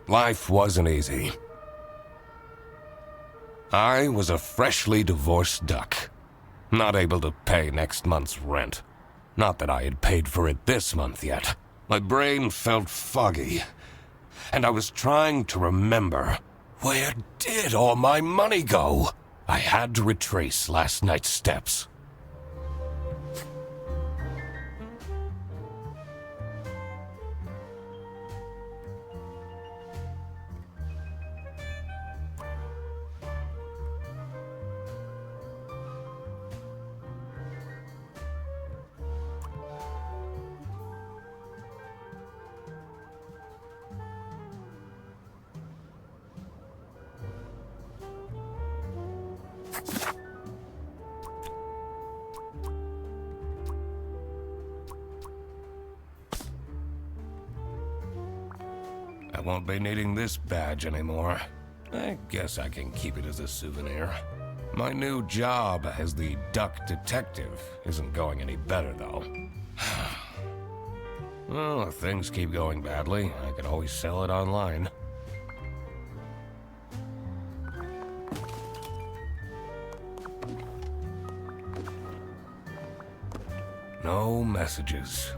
Life wasn't easy. I was a freshly divorced duck, not able to pay next month's rent. Not that I had paid for it this month yet. My brain felt foggy, and I was trying to remember, where did all my money go? I had to retrace last night's steps. I won't be needing this badge anymore. I guess I can keep it as a souvenir. My new job as the duck detective isn't going any better, though. Well, if things keep going badly, I could always sell it online. No messages.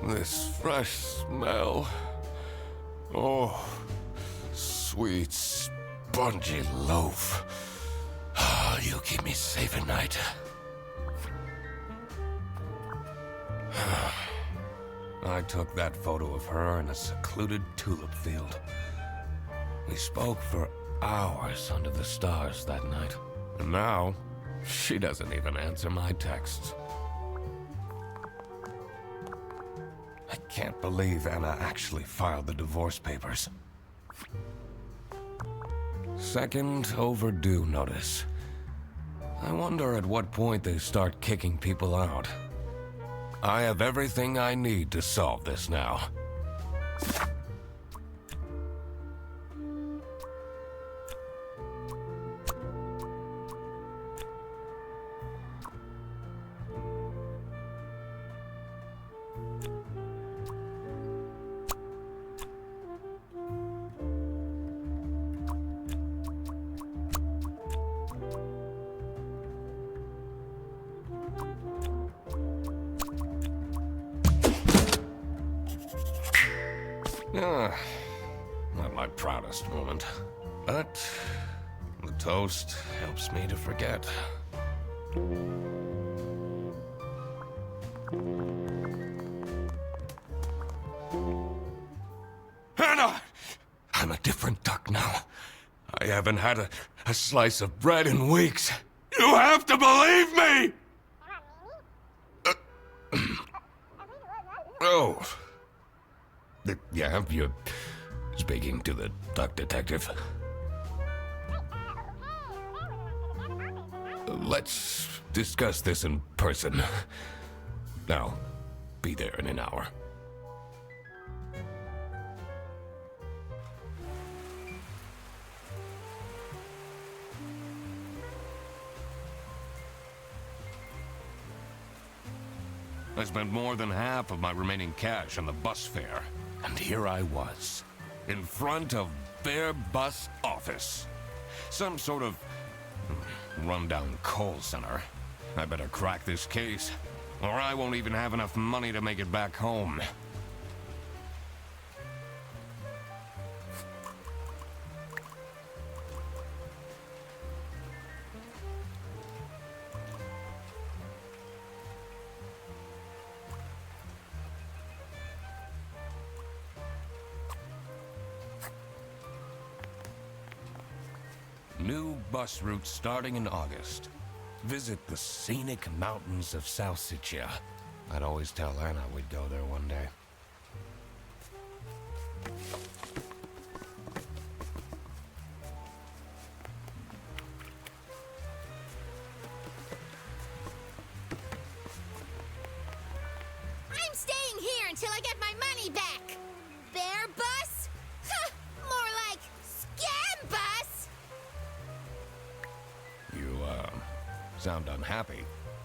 This fresh smell. Oh, sweet, spongy loaf. Oh, you keep me safe at night. I took that photo of her in a secluded tulip field. We spoke for hours under the stars that night. And now, she doesn't even answer my texts. I can't believe Anna actually filed the divorce papers. Second overdue notice. I wonder at what point they start kicking people out. I have everything I need to solve this now. Not my proudest moment, but the toast helps me to forget. Anna! I'm a different duck now. I haven't had a slice of bread in weeks. You have to believe me! Oh. Yeah, you're speaking to the duck detective. Let's discuss this in person. I'll be there in an hour. I spent more than half of my remaining cash on the bus fare. And here I was, in front of their bus office. Some sort of rundown coal center. I better crack this case, or I won't even have enough money to make it back home. New bus route starting in August. Visit the scenic mountains of South Siccia. I'd always tell Anna we'd go there one day. I'm staying here until I get my money back. Bear bus? Huh, more like scam bus. You, sound unhappy.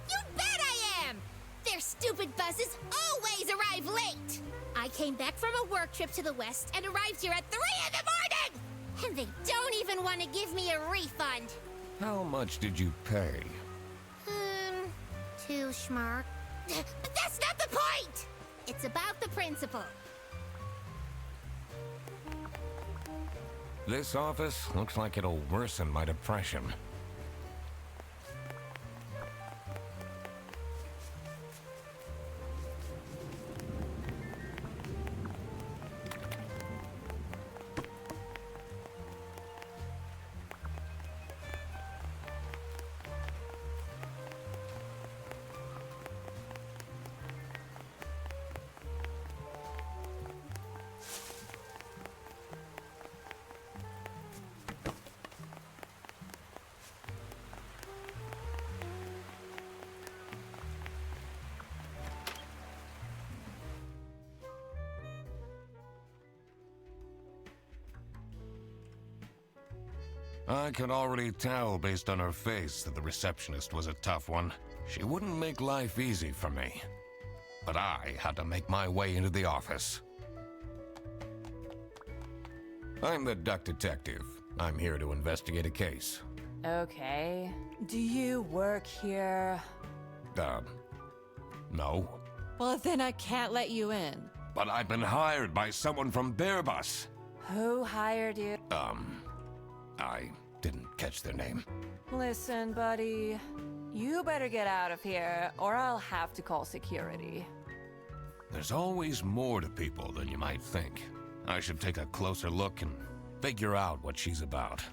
You bet I am! They're stupid buses always arrive late! I came back from a work trip to the west and arrived here at 3 in the morning! And they don't even want to give me a refund. How much did you pay? 2 schmark. But that's not the point! It's about the principal. This office looks like it'll worsen my depression. I could already tell based on her face that the receptionist was a tough one. She wouldn't make life easy for me. But I had to make my way into the office. I'm the duck detective. I'm here to investigate a case. Okay. Do you work here? No. Well, then I can't let you in. But I've been hired by someone from Bearbus. Who hired you? I didn't catch their name. Listen, buddy. You better get out of here, or I'll have to call security. There's always more to people than you might think. I should take a closer look and figure out what she's about.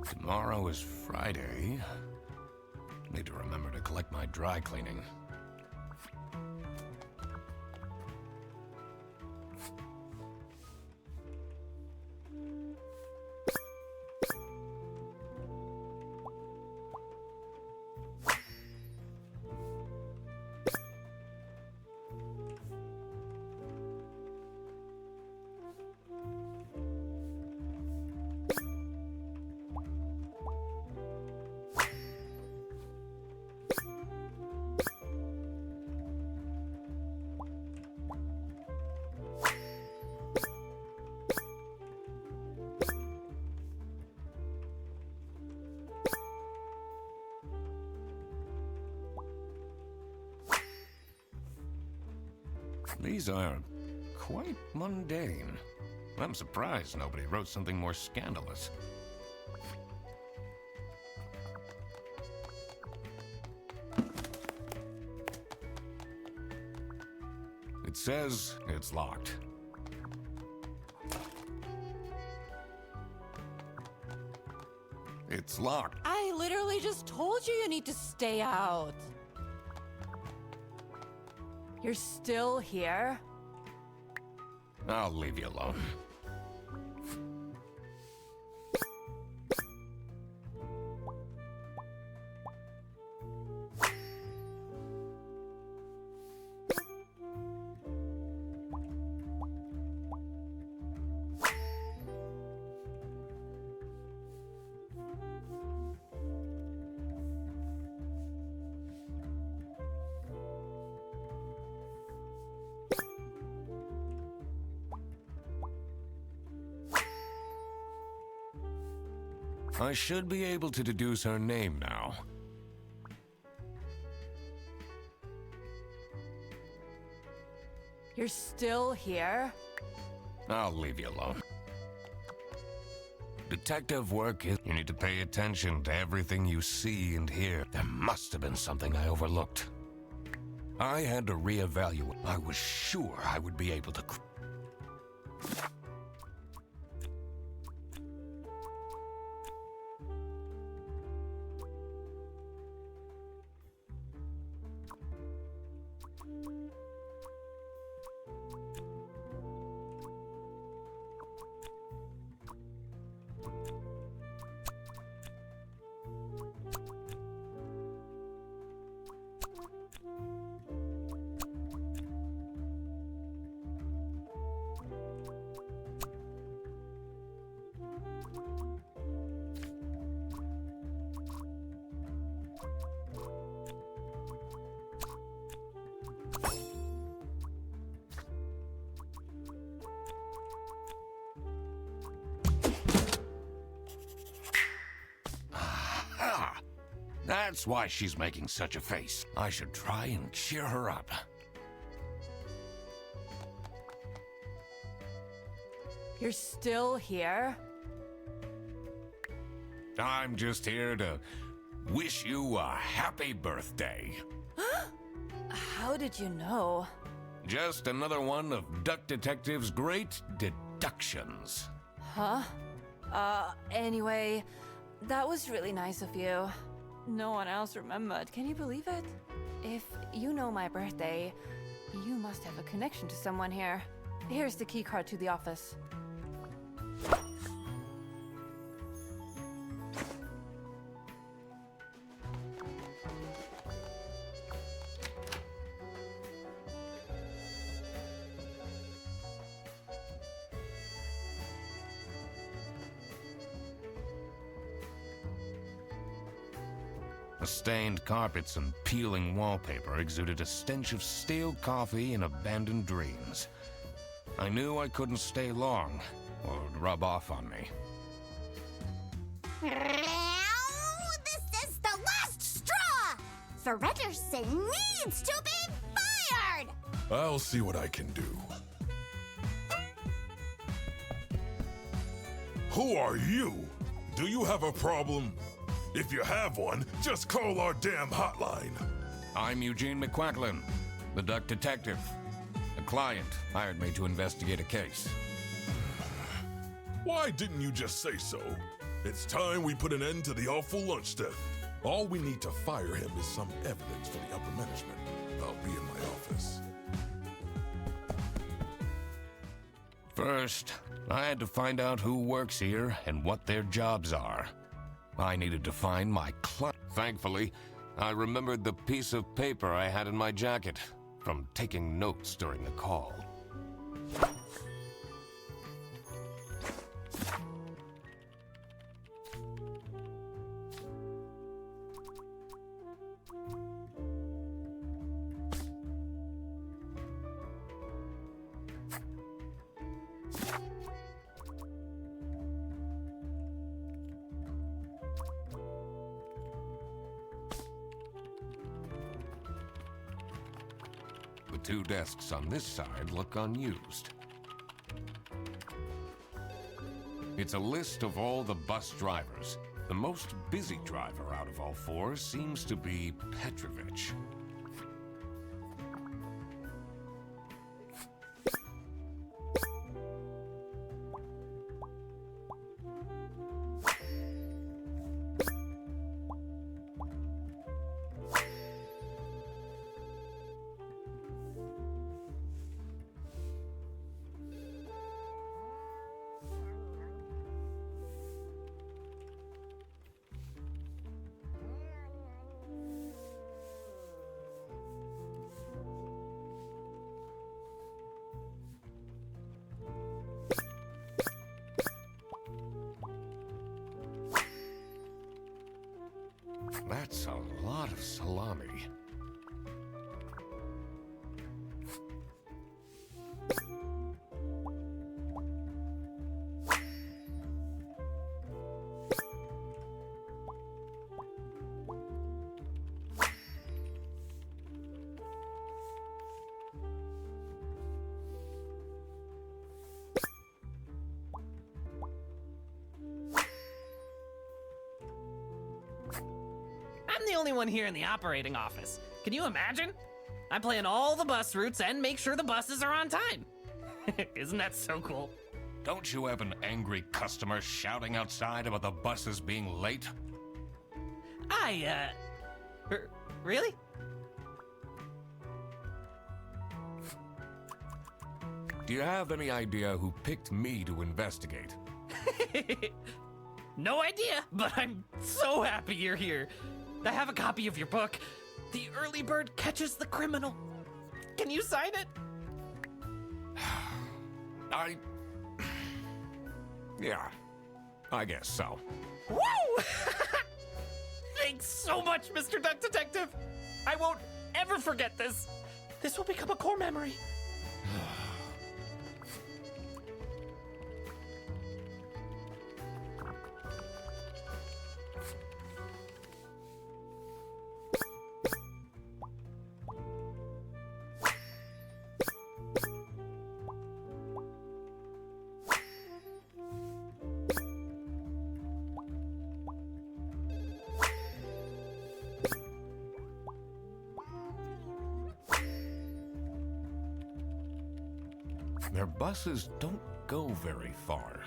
Tomorrow is Friday. Need to remember to collect my dry cleaning. These are quite mundane. I'm surprised nobody wrote something more scandalous. It says it's locked. It's locked. I literally just told you need to stay out. You're still here? I'll leave you alone. I should be able to deduce her name now. You're still here? I'll leave you alone. Detective work is... You need to pay attention to everything you see and hear. There must have been something I overlooked. I had to reevaluate. I was sure I would be able to... That's why she's making such a face. I should try and cheer her up. You're still here? I'm just here to wish you a happy birthday. How did you know? Just another one of Duck Detective's great deductions. Huh? Anyway, that was really nice of you. No one else remembered. Can you believe it? If you know my birthday, you must have a connection to someone here. Here's the keycard to the office. The stained carpets and peeling wallpaper exuded a stench of stale coffee and abandoned dreams. I knew I couldn't stay long, or it would rub off on me. This is the last straw! Fredderson needs to be fired! I'll see what I can do. Who are you? Do you have a problem? If you have one, just call our damn hotline. I'm Eugene McQuacklin, the Duck Detective. A client hired me to investigate a case. Why didn't you just say so? It's time we put an end to the awful lunch death. All we need to fire him is some evidence for the upper management. I'll be in my office. First, I had to find out who works here and what their jobs are. I needed to find my client. Thankfully, I remembered the piece of paper I had in my jacket from taking notes during the call. The two desks on this side look unused. It's a list of all the bus drivers. The most busy driver out of all four seems to be Petrovich. That's a lot of salami. I'm the only one here in the operating office. Can you imagine? I plan all the bus routes and make sure the buses are on time. Isn't that so cool? Don't you have an angry customer shouting outside about the buses being late? Really? Do you have any idea who picked me to investigate? No idea, but I'm so happy you're here. I have a copy of your book, The Early Bird Catches the Criminal. Can you sign it? Yeah. I guess so. Woo! Thanks so much, Mr. Duck Detective. I won't ever forget this. This will become a core memory. Their buses don't go very far.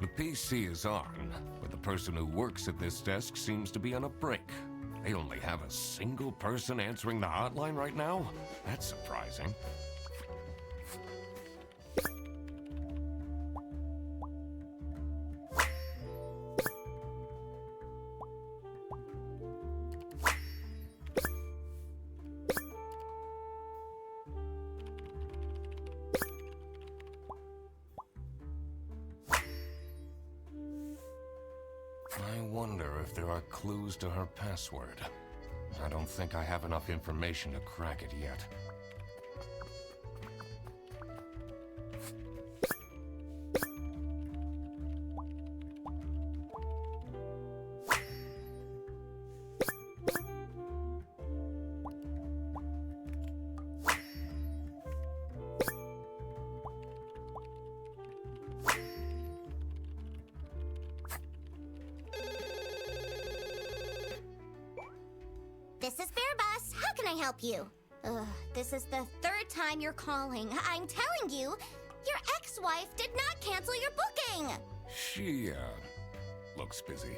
The PC is on, but the person who works at this desk seems to be on a break. They only have a single person answering the hotline right now? That's surprising. I wonder if there are clues to her password. I don't think I have enough information to crack it yet. This is Fairbus. How can I help you? This is the third time you're calling. I'm telling you, your ex-wife did not cancel your booking. She, looks busy.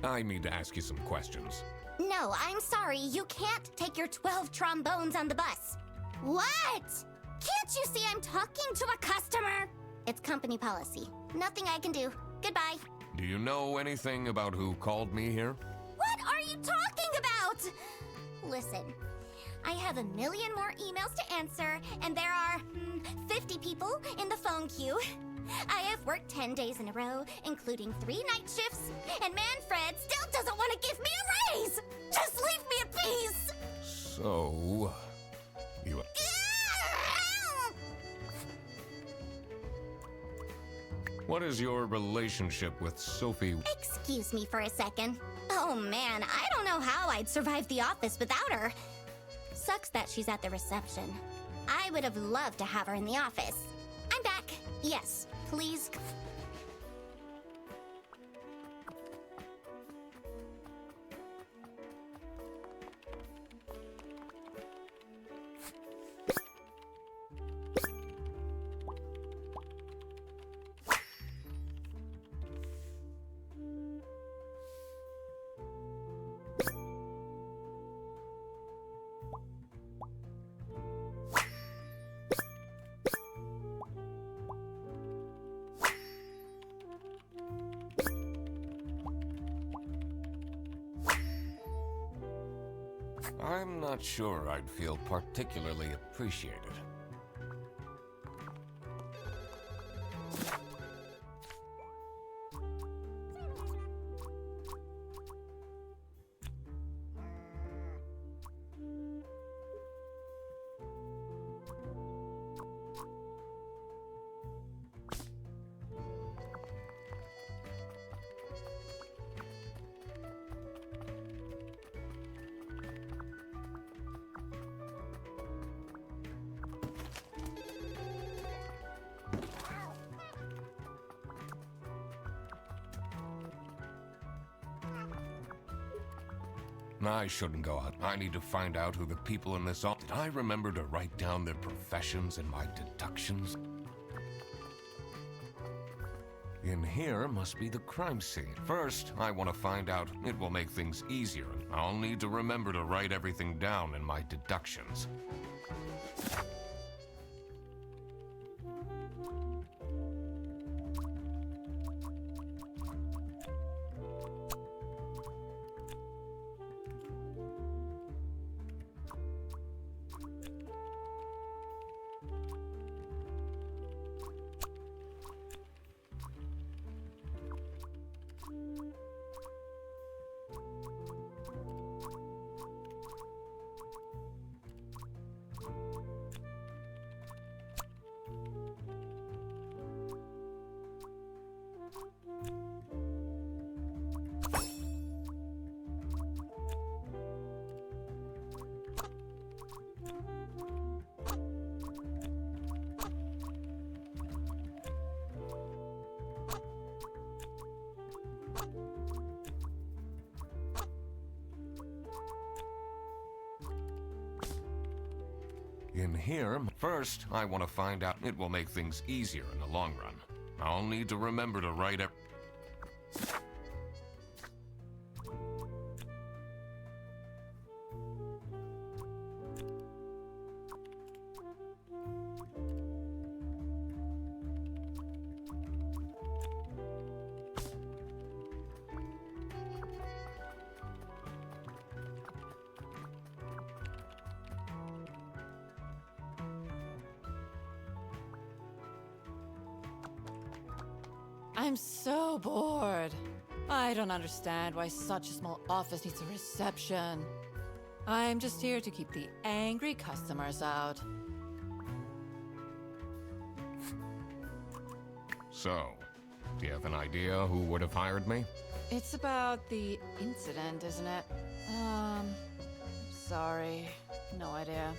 I need to ask you some questions. No, I'm sorry. You can't take your 12 trombones on the bus. What? Can't you see I'm talking to a customer? It's company policy. Nothing I can do. Goodbye. Do you know anything about who called me here? What are you talking about? Listen, I have 1 million more emails to answer, and there are 50 people in the phone queue. I have worked 10 days in a row, including 3 night shifts, and Manfred still doesn't want to give me a raise! Just leave me in peace! So, you... What is your relationship with Sophie? Excuse me for a second. Oh man, I don't know how I'd survive the office without her. Sucks that she's at the reception. I would have loved to have her in the office. I'm back. Yes, please. I'm not sure I'd feel particularly appreciated. I shouldn't go out. I need to find out who the people in this office... Did I remember to write down their professions and my deductions? In here must be the crime scene. First, I want to find out. It will make things easier. I'll need to remember to write everything down in my deductions. in here. First, I want to find out it will make things easier in the long run. I'll need to remember to write it. I'm so bored. I don't understand why such a small office needs a reception. I'm just here to keep the angry customers out. So, do you have an idea who would have hired me? It's about the incident, isn't it? Sorry. No idea.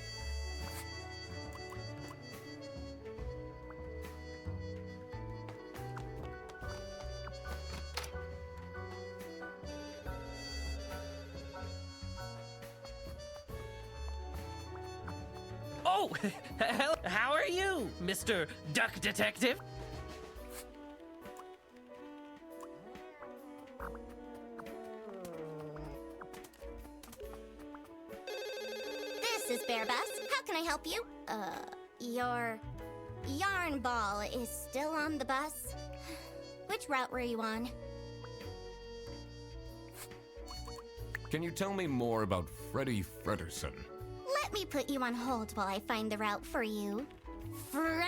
Oh, how are you, Mr. Duck Detective? This is Bear Bus. How can I help you? Your yarn ball is still on the bus? Which route were you on? Can you tell me more about Freddie Frederson? Let me put you on hold while I find the route for you. Freddy?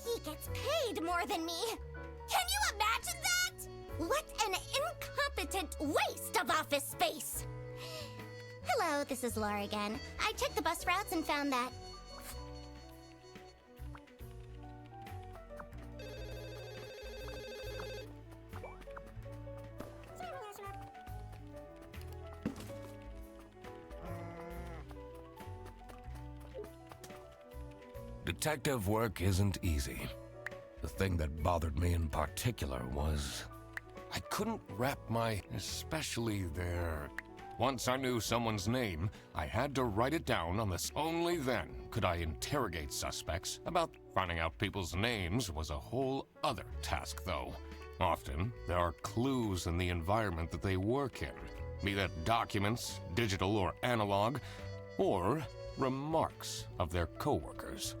He gets paid more than me. Can you imagine that? What an incompetent waste of office space. Hello, this is Laura again. I checked the bus routes and found that. Detective work isn't easy. The thing that bothered me in particular was I couldn't wrap especially their... Once I knew someone's name, I had to write it down on this. Only then could I interrogate suspects. About finding out people's names was a whole other task, though. Often, there are clues in the environment that they work in, be that documents, digital or analog, or remarks of their coworkers.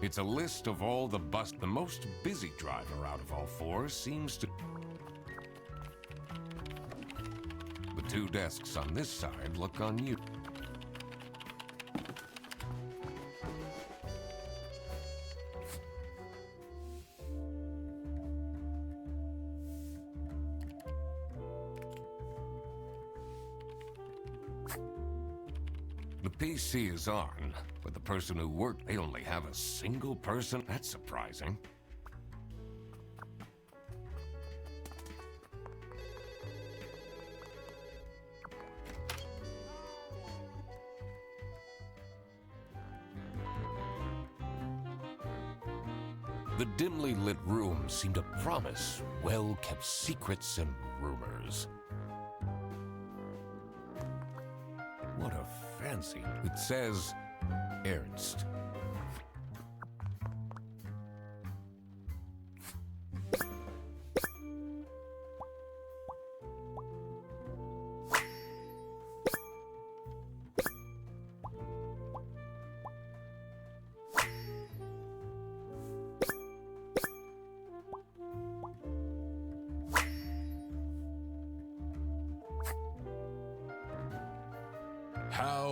It's a list of all the bus. The most busy driver out of all four seems to... The two desks on this side look unused. The PC is on, but the person who worked, they only have a single person? That's surprising. The dimly lit room seemed to promise well-kept secrets and rumors. What a fancy... It says Ernst.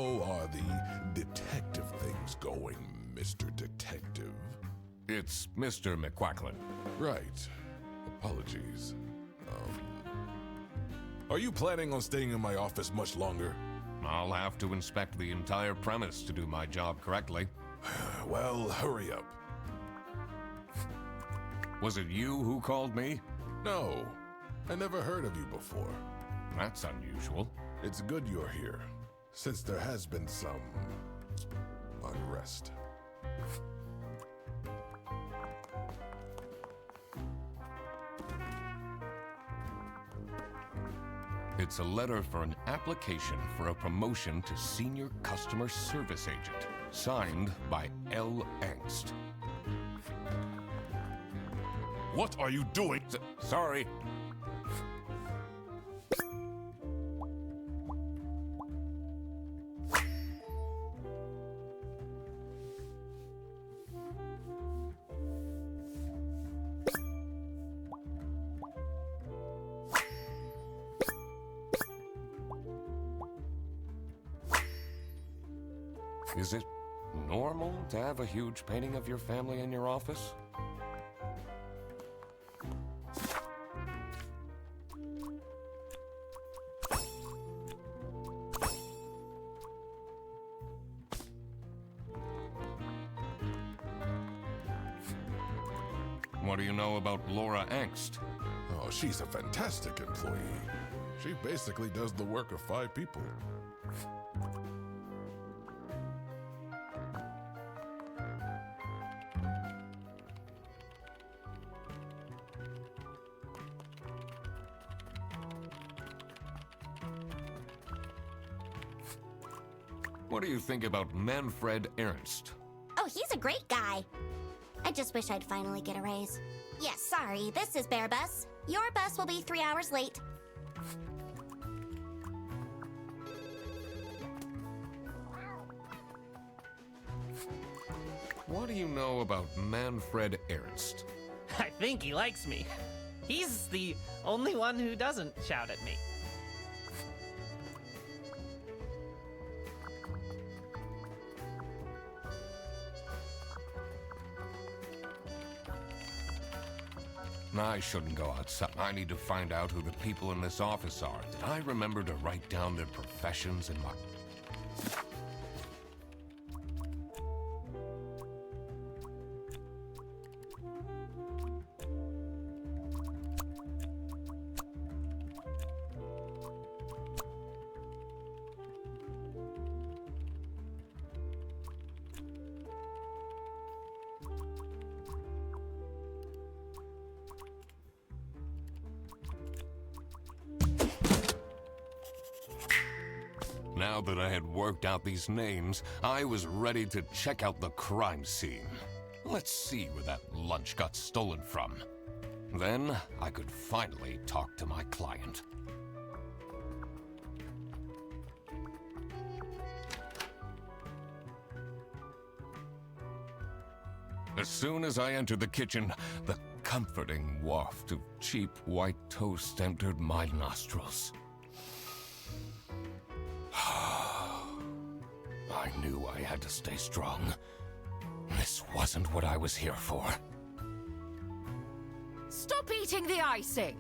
How are the detective things going, Mr. Detective? It's Mr. McQuacklin. Right. Apologies. Are you planning on staying in my office much longer? I'll have to inspect the entire premise to do my job correctly. Well, hurry up. Was it you who called me? No, I never heard of you before. That's unusual. It's good you're here, since there has been some unrest. It's a letter for an application for a promotion to Senior Customer Service Agent, signed by L. Angst. What are you doing? Sorry. Is it normal to have a huge painting of your family in your office? What do you know about Laura Angst? Oh, she's a fantastic employee. She basically does the work of 5 people. What do you think about Manfred Ernst? Oh, he's a great guy. I just wish I'd finally get a raise. Yes, sorry, this is Bear Bus. Your bus will be 3 hours late. What do you know about Manfred Ernst? I think he likes me. He's the only one who doesn't shout at me. I shouldn't go outside. I need to find out who the people in this office are. Did I remember to write down their professions in my... Now that I had worked out these names, I was ready to check out the crime scene. Let's see where that lunch got stolen from. Then I could finally talk to my client. As soon as I entered the kitchen, the comforting waft of cheap white toast entered my nostrils. I knew I had to stay strong. This wasn't what I was here for. Stop eating the icing!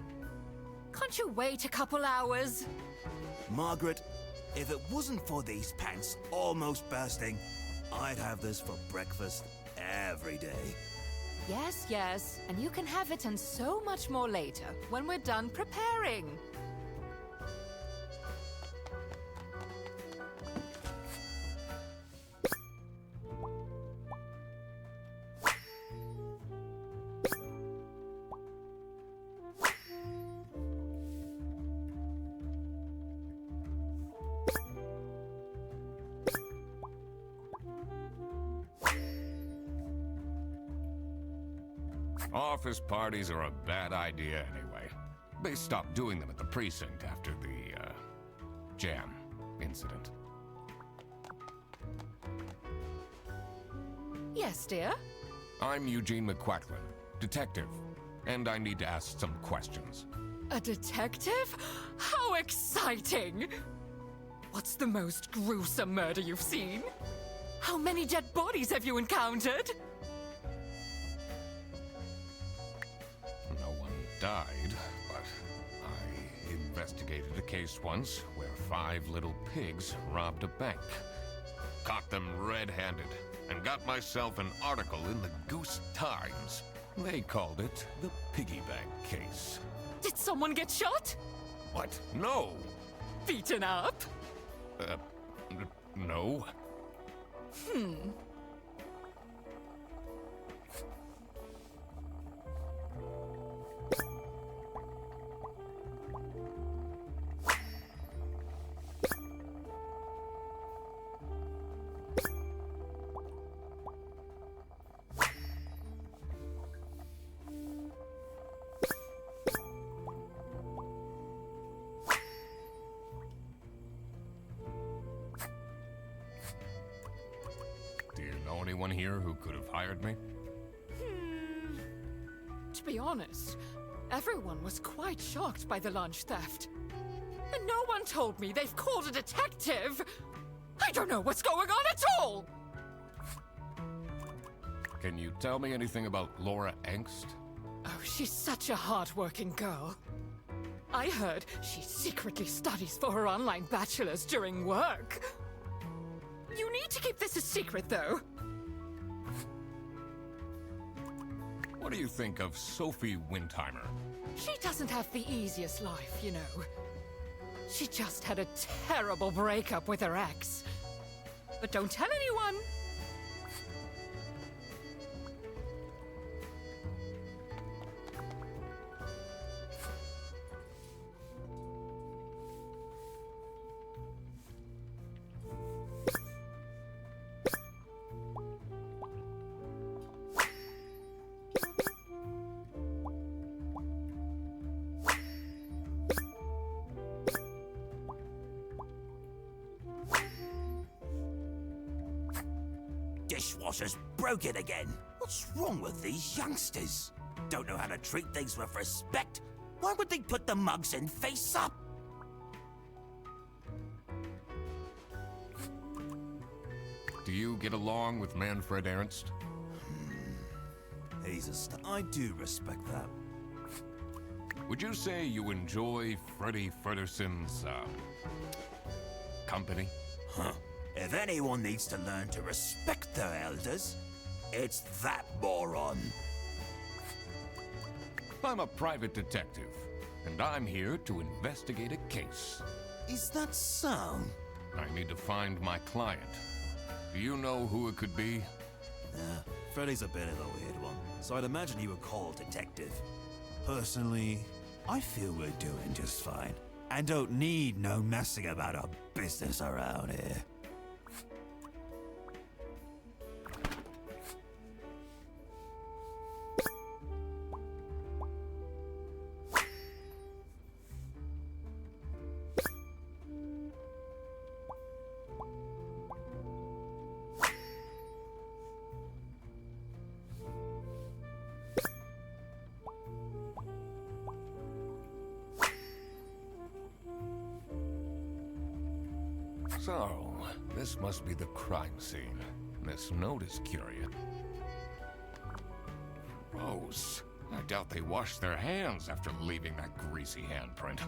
Can't you wait a couple hours? Margaret, if it wasn't for these pants almost bursting, I'd have this for breakfast every day. Yes, yes, and you can have it and so much more later, when we're done preparing. Office parties are a bad idea anyway. They stopped doing them at the precinct after the, jam incident. Yes, dear? I'm Eugene McQuacklin, detective, and I need to ask some questions. A detective? How exciting! What's the most gruesome murder you've seen? How many dead bodies have you encountered? No one died, but I investigated a case once where 5 little pigs robbed a bank. Caught them red-handed, and got myself an article in the Goose Times. They called it the Piggy Bank Case. Did someone get shot? What? No! Beaten up? No. Do you know anyone here who could have hired me? To be honest, everyone was quite shocked by the lunch theft. And no one told me they've called a detective! I don't know what's going on at all! Can you tell me anything about Laura Angst? Oh, she's such a hard-working girl. I heard she secretly studies for her online bachelor's during work. You need to keep this a secret, though. What do you think of Sophie Windheimer? She doesn't have the easiest life, you know. She just had a terrible breakup with her ex. But don't tell anyone. Dishwasher's broken again. What's wrong with these youngsters? Don't know how to treat things with respect? Why would they put the mugs in face up? Do you get along with Manfred Ernst? He's I do respect that. Would you say you enjoy Freddy Fredderson's, company? Huh. If anyone needs to learn to respect their elders, it's that moron. I'm a private detective, and I'm here to investigate a case. Is that so? I need to find my client. Do you know who it could be? Freddy's a bit of a weird one, so I'd imagine he would call a detective. Personally, I feel we're doing just fine, and don't need no messing about our business around here. So, this must be the crime scene. This note is curious. Gross. I doubt they washed their hands after leaving that greasy handprint.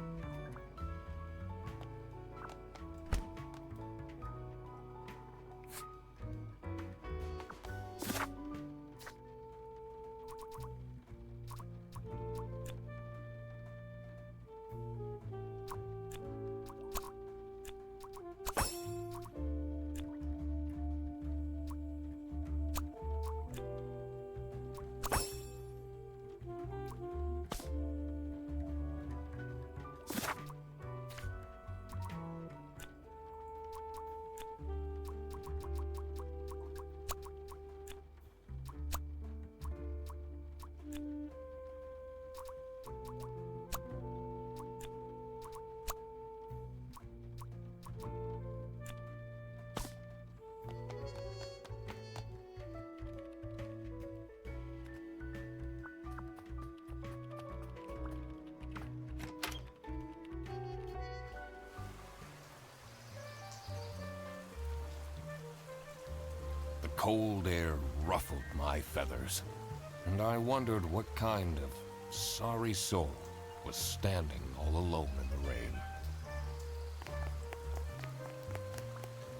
The cold air ruffled my feathers, and I wondered what kind of sorry soul was standing all alone in the rain.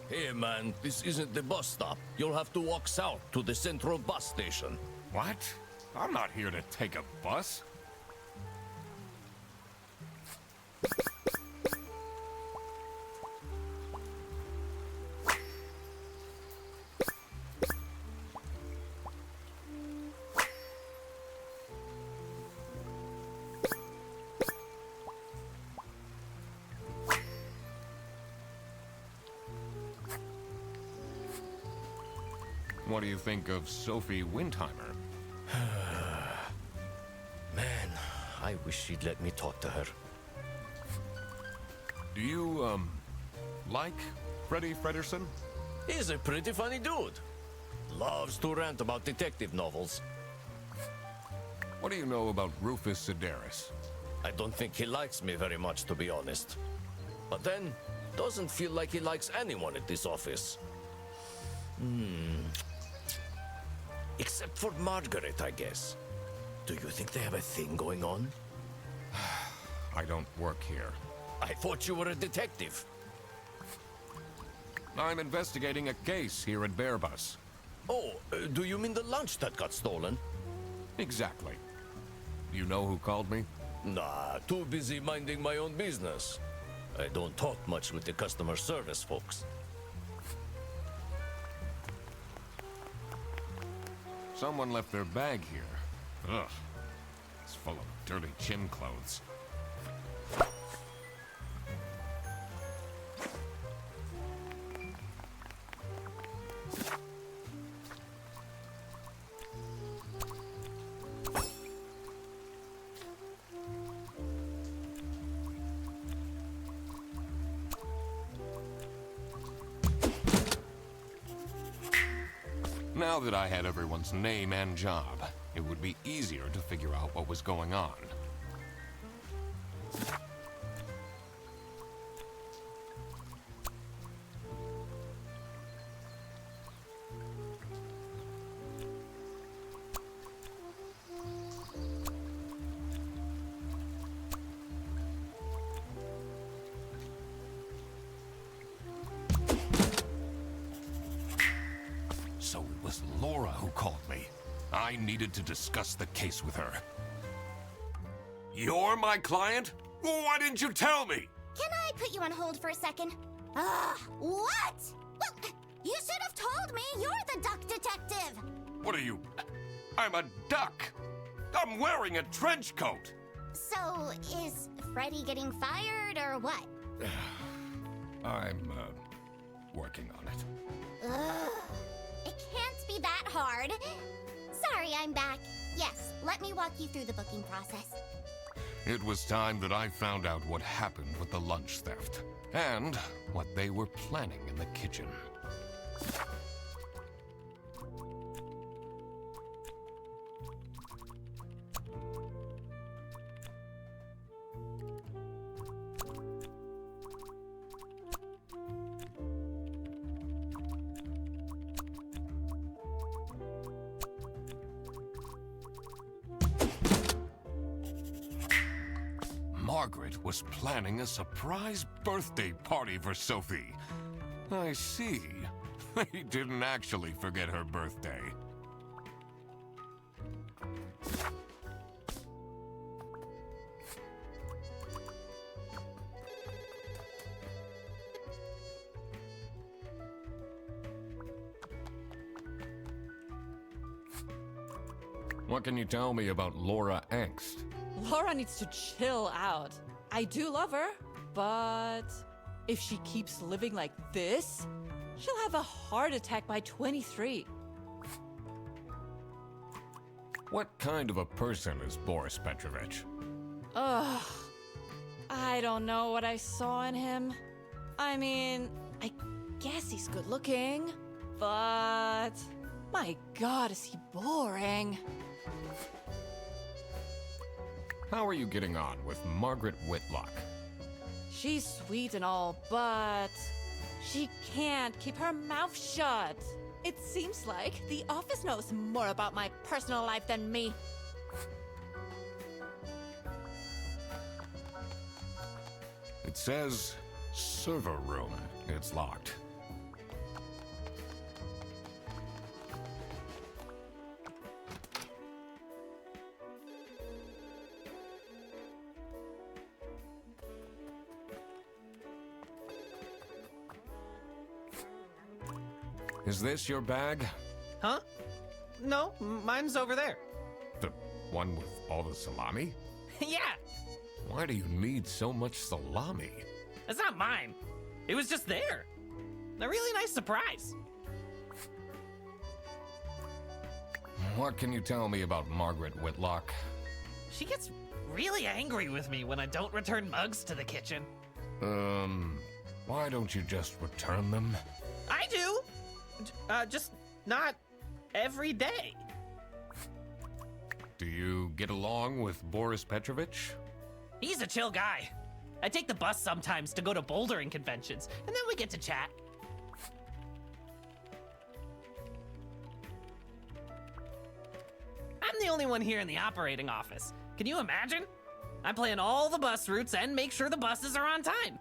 Hey man, this isn't the bus stop. You'll have to walk south to the central bus station. What? I'm not here to take a bus. What do you think of Sophie Windheimer? Man, I wish she'd let me talk to her. Do you, like Freddie Frederson? He's a pretty funny dude. Loves to rant about detective novels. What do you know about Rufus Sedaris? I don't think he likes me very much, to be honest. But then, doesn't feel like he likes anyone at this office. Except for Margaret, I guess. Do you think they have a thing going on? I don't work here. I thought you were a detective. I'm investigating a case here at Bearbus. Oh, do you mean the lunch that got stolen? Exactly. You know who called me? Nah, too busy minding my own business. I don't talk much with the customer service folks. Someone left their bag here. Ugh. It's full of dirty gym clothes. Now that I had everyone's name and job, it would be easier to figure out what was going on. So it was Laura who called me. I needed to discuss the case with her. You're my client? Why didn't you tell me? Can I put you on hold for a second? What? Well, you should have told me. You're the duck detective. What are you? I'm a duck. I'm wearing a trench coat. So, is Freddy getting fired or what? I'm, working on it. Ugh. It can't be that hard. Sorry, I'm back. Yes, let me walk you through the booking process. It was time that I found out what happened with the lunch theft, and what they were planning in the kitchen. Margaret was planning a surprise birthday party for Sophie. I see. They didn't actually forget her birthday. What can you tell me about Laura Angst? Laura needs to chill out. I do love her, but if she keeps living like this, she'll have a heart attack by 23. What kind of a person is Boris Petrovich? Ugh. I don't know what I saw in him. I mean, I guess he's good looking, but my God, is he boring. How are you getting on with Margaret Whitlock? She's sweet and all, but she can't keep her mouth shut. It seems like the office knows more about my personal life than me. It says server room. It's locked. Is this your bag? Huh? No, mine's over there. The one with all the salami? Yeah, Why do you need so much salami? it's not mine. It was just there. A really nice surprise. What can you tell me about Margaret Whitlock? She gets really angry with me when I don't return mugs to the kitchen. Why don't you just return them? I do! Just not every day. Do you get along with Boris Petrovich? He's a chill guy. I take the bus sometimes to go to bouldering conventions, and then we get to chat. I'm the only one here in the operating office. Can you imagine? I plan all the bus routes and make sure the buses are on time.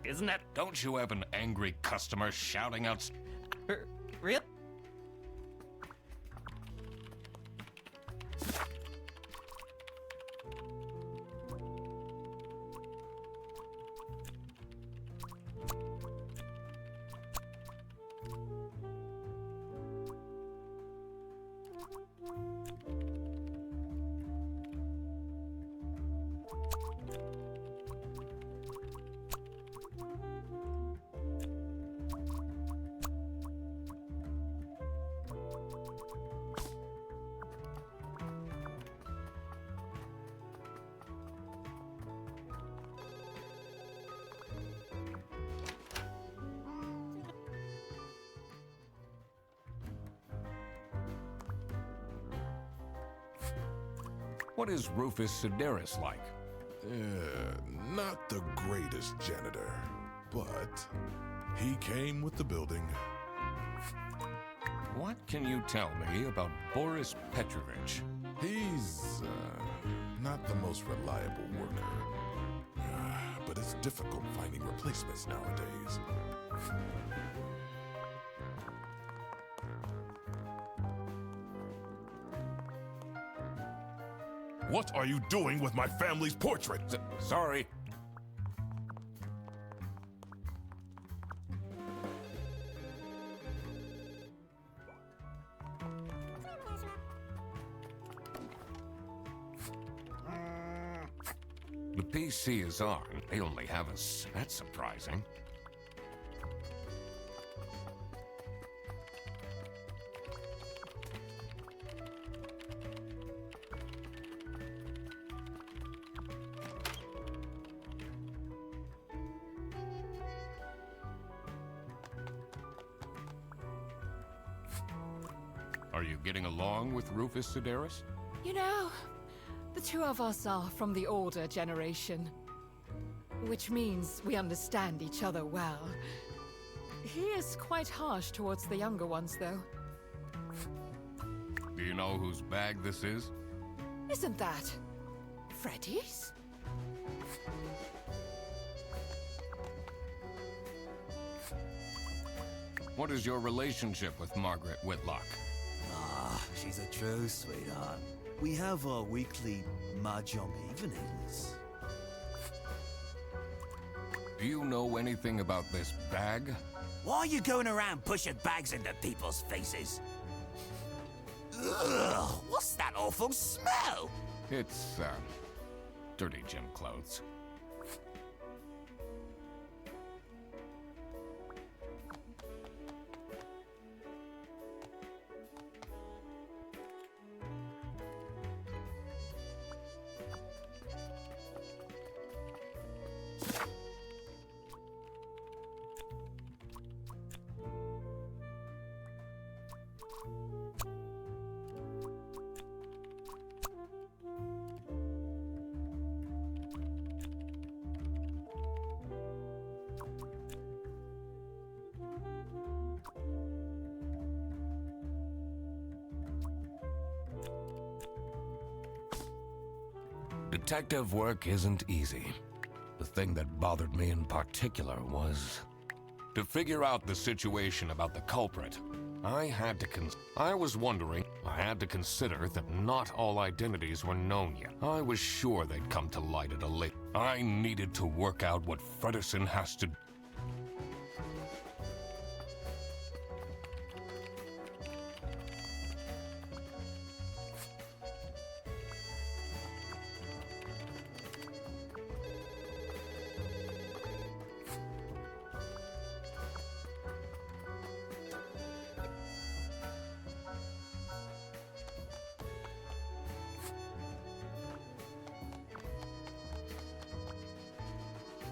Isn't that Don't you have an angry customer shouting out? real? What is Rufus Sedaris like? Not the greatest janitor, but he came with the building. What can you tell me about Boris Petrovich? He's not the most reliable worker, but it's difficult finding replacements nowadays. What are you doing with my family's portrait? Sorry. The PC is on. They only have us. That's surprising. Are you getting along with Rufus Sedaris? You know, the two of us are from the older generation, which means we understand each other well. He is quite harsh towards the younger ones, though. Do you know whose bag this is? Isn't that Freddy's? What is your relationship with Margaret Whitlock? Ah, she's a true sweetheart. We have our weekly mahjong evenings. Do you know anything about this bag? Why are you going around pushing bags into people's faces? Ugh, what's that awful smell? It's, dirty gym clothes. Detective work isn't easy. The thing that bothered me in particular was to figure out the situation about the culprit. I had to consider that not all identities were known yet. I was sure they'd come to light at a late. I needed to work out what Fredersen has to.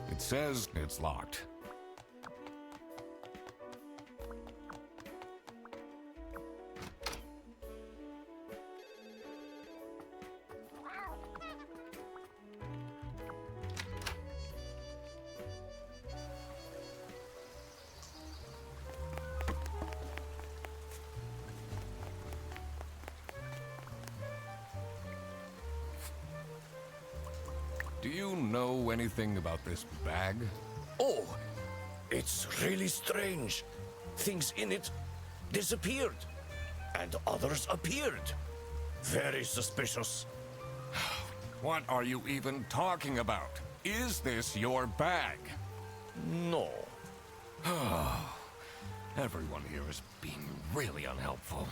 It says it's locked. Do you know anything about this bag? Oh, it's really strange. Things in it disappeared, and others appeared. Very suspicious. What are you even talking about? Is this your bag? No. Everyone here is being really unhelpful.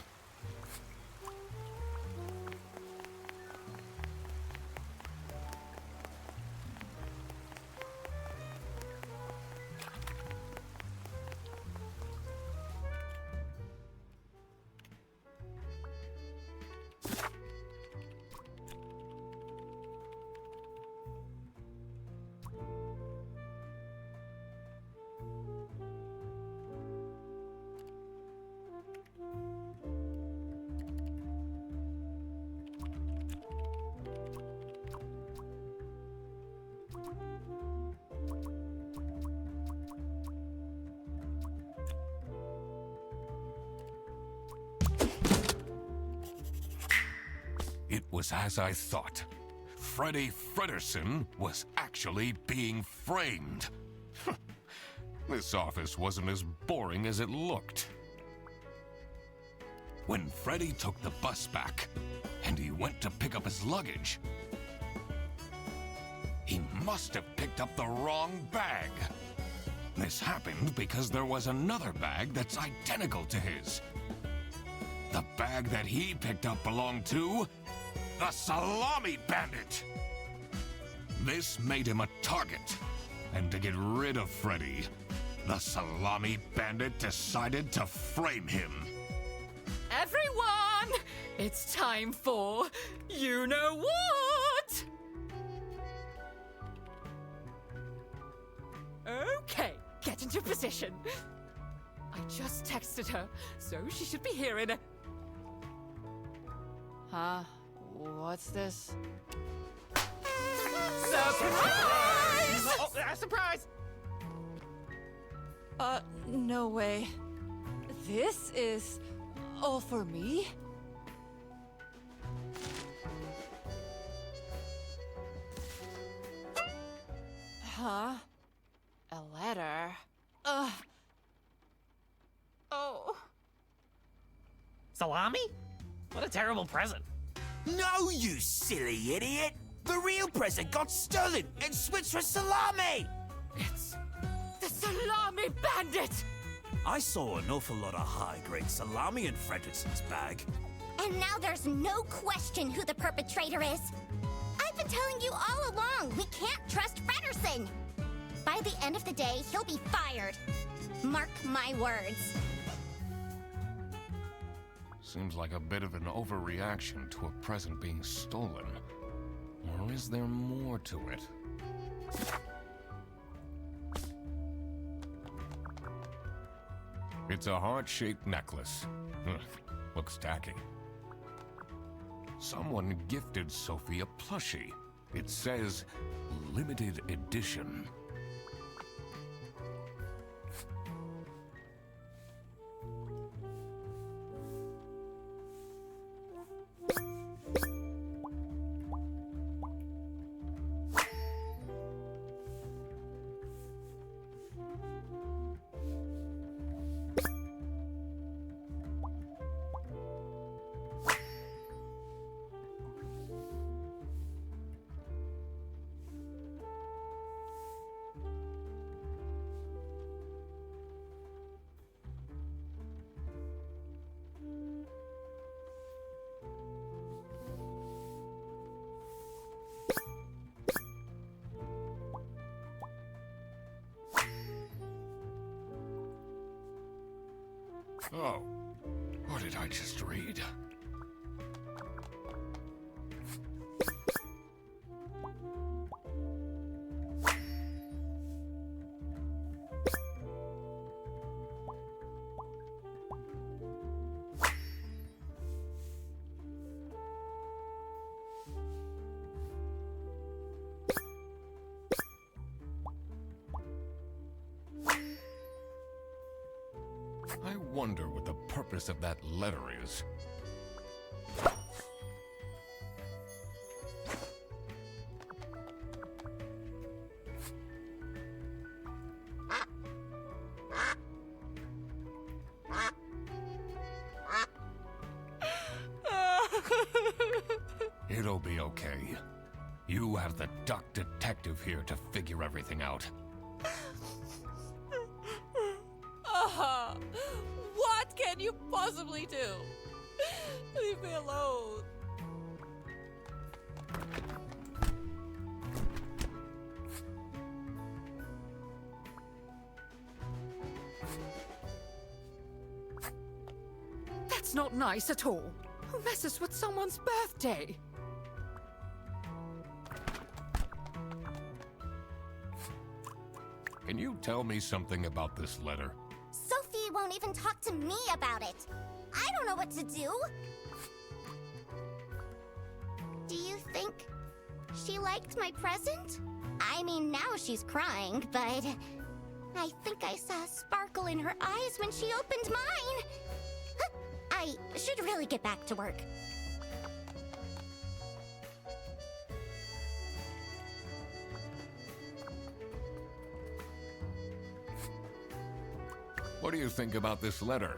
It was as I thought. Freddy Fredersen was actually being framed. This office wasn't as boring as it looked. When Freddy took the bus back, and he went to pick up his luggage, he must have picked up the wrong bag. This happened because there was another bag that's identical to his. The bag that he picked up belonged to the Salami Bandit. This made him a target, and to get rid of Freddy, the Salami Bandit decided to frame him. Everyone! It's time for you know what? Okay, get into position. I just texted her, so she should be here in a... Huh? What's this? Surprise! Oh, surprise! No way. This is all for me? Huh? A letter? Oh. Salami? What a terrible present. No, you silly idiot! The real present got stolen and switched for salami! It's the Salami Bandit! I saw an awful lot of high-grade salami in Fredersen's bag. And now there's no question who the perpetrator is. I've been telling you all along, we can't trust Fredersen. By the end of the day, he'll be fired. Mark my words. Seems like a bit of an overreaction to a present being stolen. Or is there more to it? It's a heart-shaped necklace. Looks tacky. Someone gifted Sophie a plushie. It says, limited edition. Oh, what did I just read? I wonder what the purpose of that letter is. It'll be okay. You have the duck detective here to figure everything out. What can you possibly do? Leave me alone. That's not nice at all. Who messes with someone's birthday? Can you tell me something about this letter? Sophie won't even talk to me about it. I don't know what to do. Do you think she liked my present? I mean, now she's crying, but I think I saw a sparkle in her eyes when she opened mine. I should really get back to work. What do you think about this letter?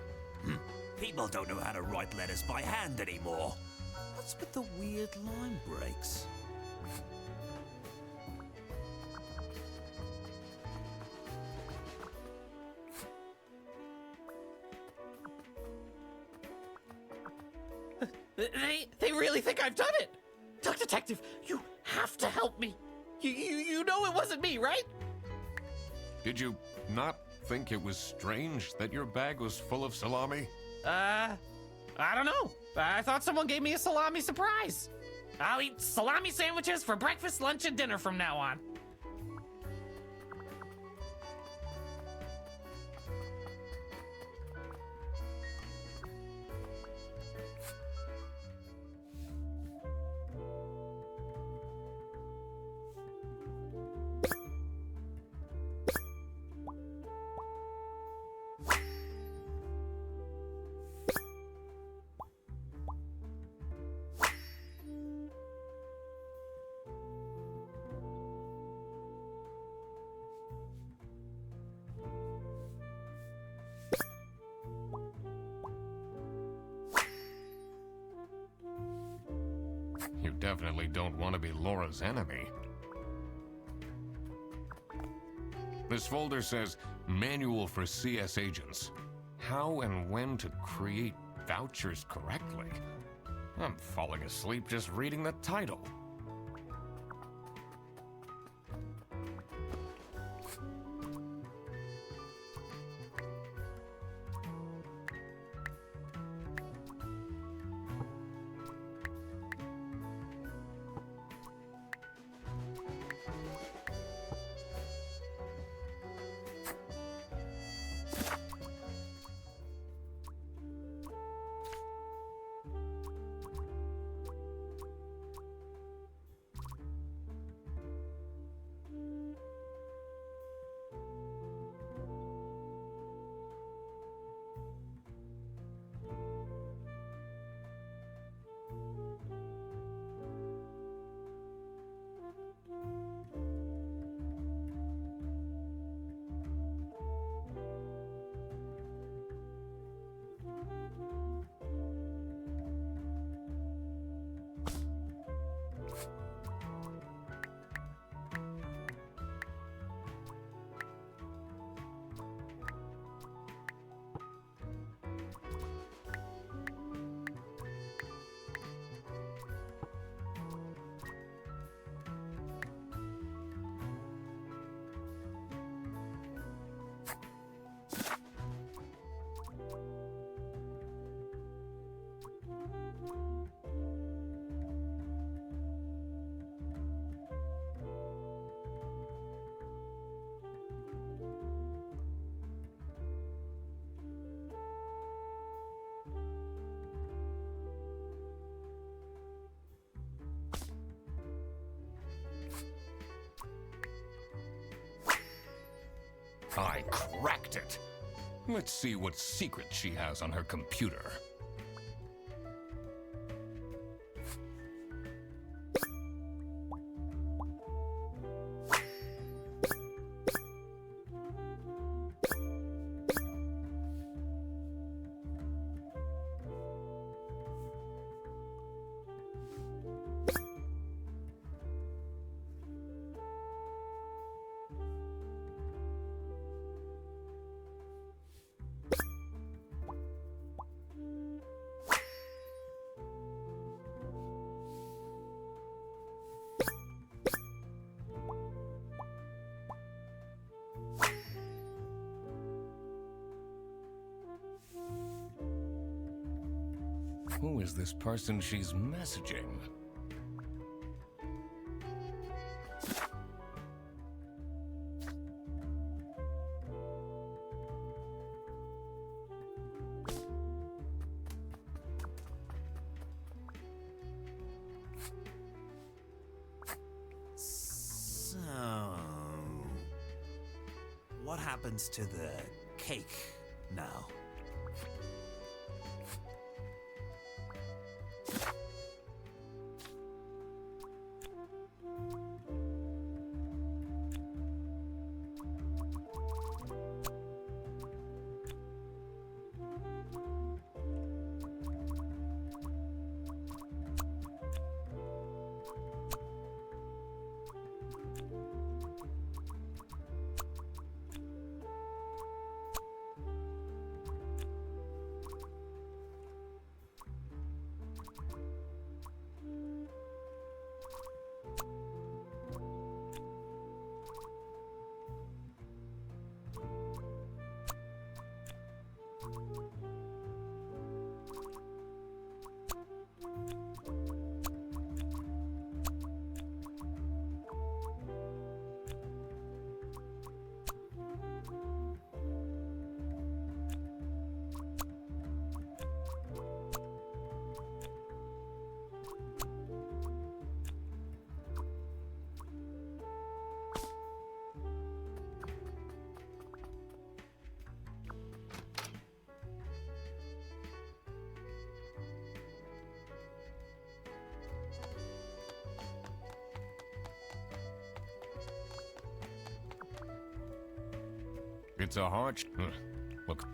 People don't know how to write letters by hand anymore. What's with the weird line breaks? They really think I've done it! Duck Detective, you have to help me! You know it wasn't me, right? Did you not think it was strange that your bag was full of salami? I don't know. I thought someone gave me a salami surprise. I'll eat salami sandwiches for breakfast, lunch, and dinner from now on. You definitely don't want to be Laura's enemy. This folder says, Manual for CS Agents. How and when to create vouchers correctly. I'm falling asleep just reading the title. I cracked it. Let's see what secret she has on her computer. Who is this person she's messaging? So, what happens to the cake now? It's a hard... Look.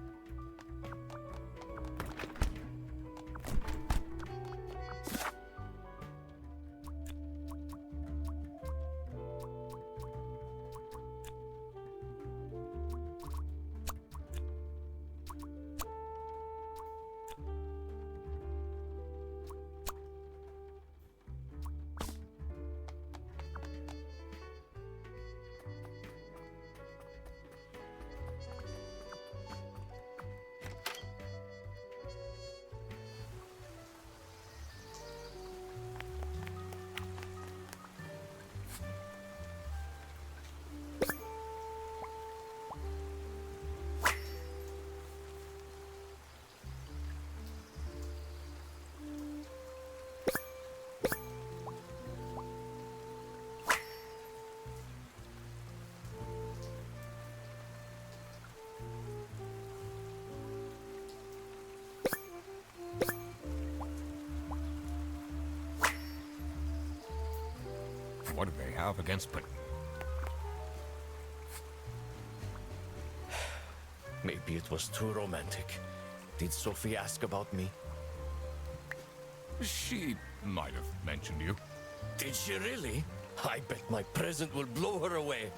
What do they have against... But Maybe it was too romantic. Did Sophie ask about me? she might have mentioned you. Did she really? I bet my present will blow her away.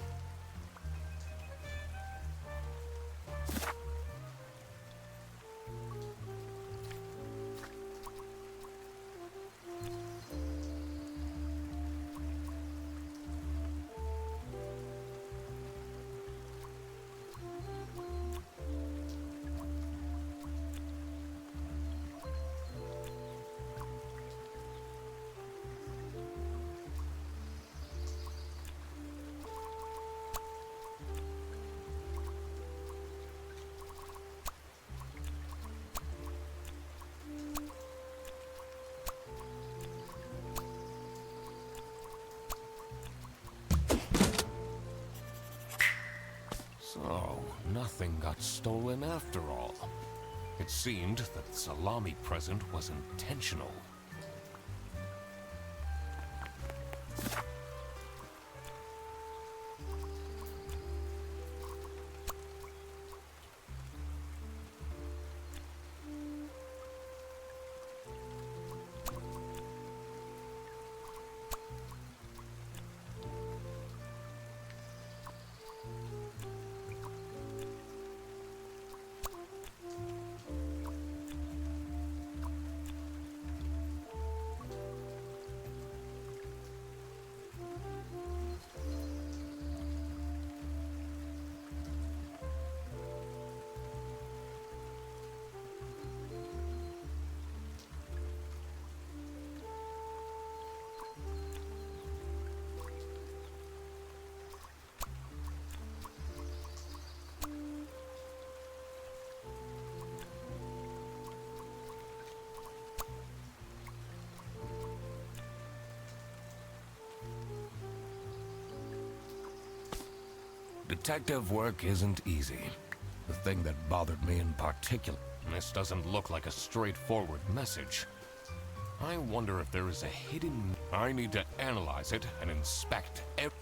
got stolen after all. It seemed that the salami present was intentional. Detective work isn't easy. The thing that bothered me in particular, this doesn't look like a straightforward message. I wonder if there is a hidden... I need to analyze it and inspect every...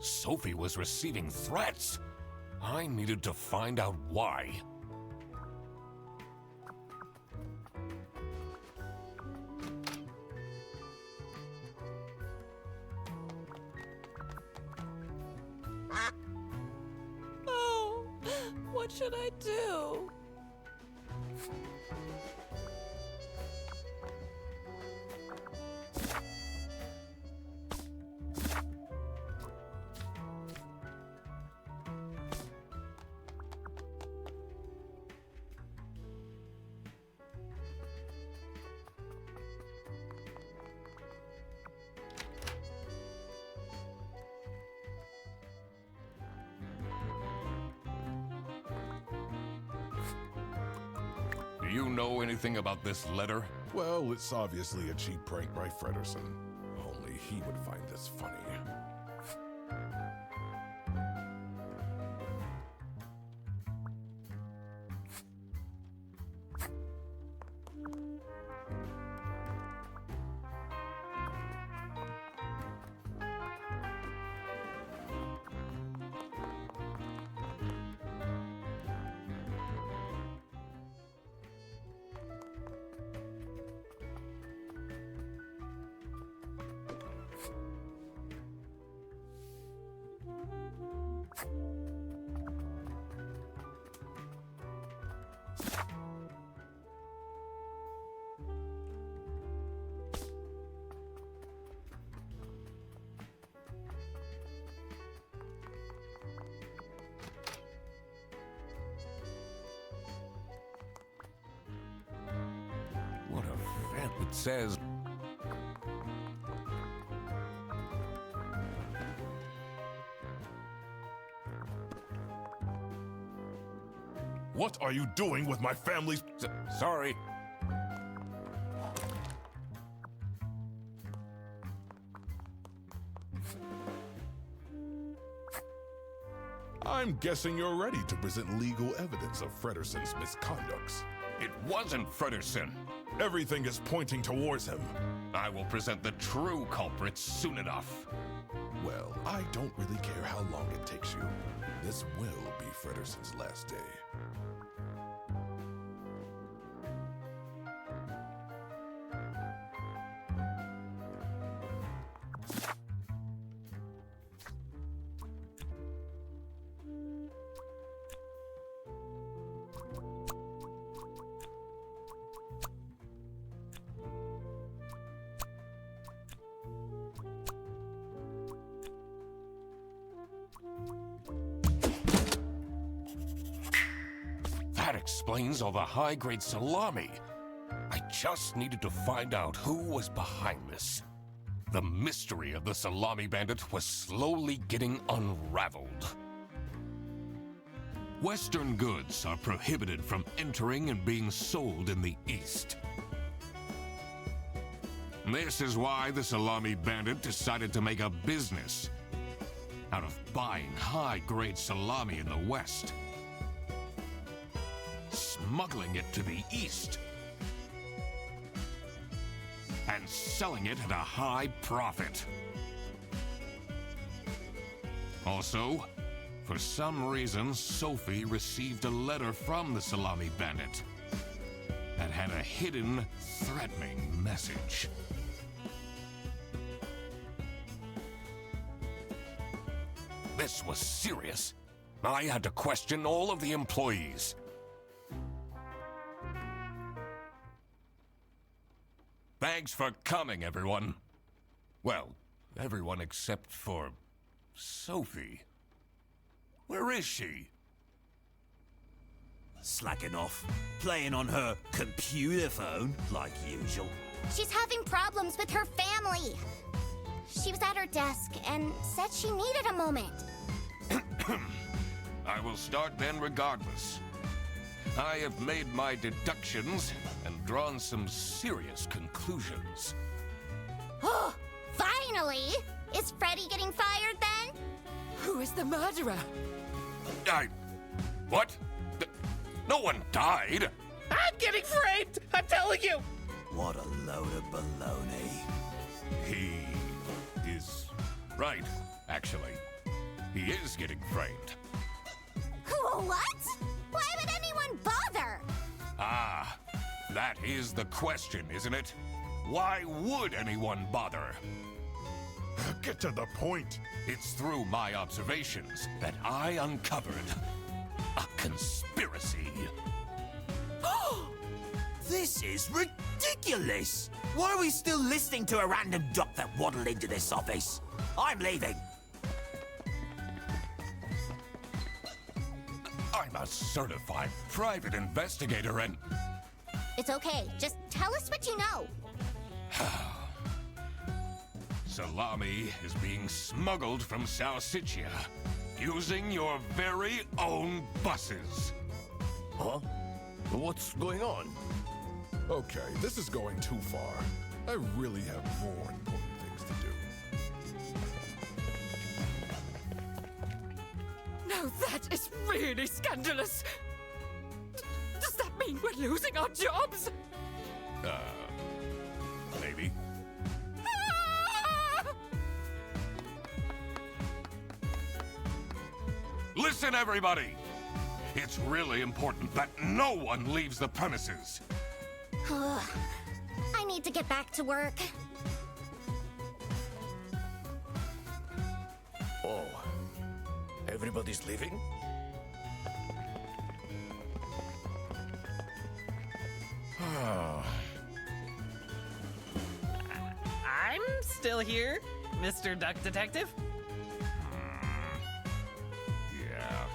Sophie was receiving threats. I needed to find out why. Oh, what should I do? Do you know anything about this letter? Well, it's obviously a cheap prank by Frederson. Only he would find this funny. What a vamp. It says... What are you doing with my family's... Sorry. I'm guessing you're ready to present legal evidence of Frederson's misconducts. It wasn't Frederson. Everything is pointing towards him. I will present the true culprits soon enough. Well, I don't really care how long it takes you. This will be Frederson's last day. That explains all the high-grade salami. I just needed to find out who was behind this. The mystery of the salami bandit was slowly getting unraveled. Western goods are prohibited from entering and being sold in the East. This is why the salami bandit decided to make a business out of buying high-grade salami in the West, smuggling it to the East, and selling it at a high profit. Also, for some reason, Sophie received a letter from the salami bandit that had a hidden, threatening message. This was serious. I had to question all of the employees. Thanks for coming, everyone. Well, everyone except for Sophie. Where is she? Slacking off, playing on her computer phone, like usual. She's having problems with her family. She was at her desk and said she needed a moment. I will start then regardless. I have made my deductions and drawn some serious conclusions. Oh, finally! Is Freddy getting fired then? Who is the murderer? What? No one died! I'm getting framed! I'm telling you! What a load of baloney. He is right, actually. He is getting framed. What? Why would anyone bother? Ah, that is the question, isn't it? Why would anyone bother? Get to the point. It's through my observations that I uncovered a conspiracy. This is ridiculous! Why are we still listening to a random doc that waddled into this office? I'm leaving. I'm a certified private investigator and... It's okay. Just tell us what you know. Salami is being smuggled from Salsiccia using your very own buses. Huh? What's going on? Okay, this is going too far. I really have more important things to do. Now that is really scandalous. Does that mean we're losing our jobs? Maybe. Ah! Listen, everybody! It's really important that no one leaves the premises. I need to get back to work. Oh, everybody's leaving? I'm still here, Mr. Duck Detective. Yeah.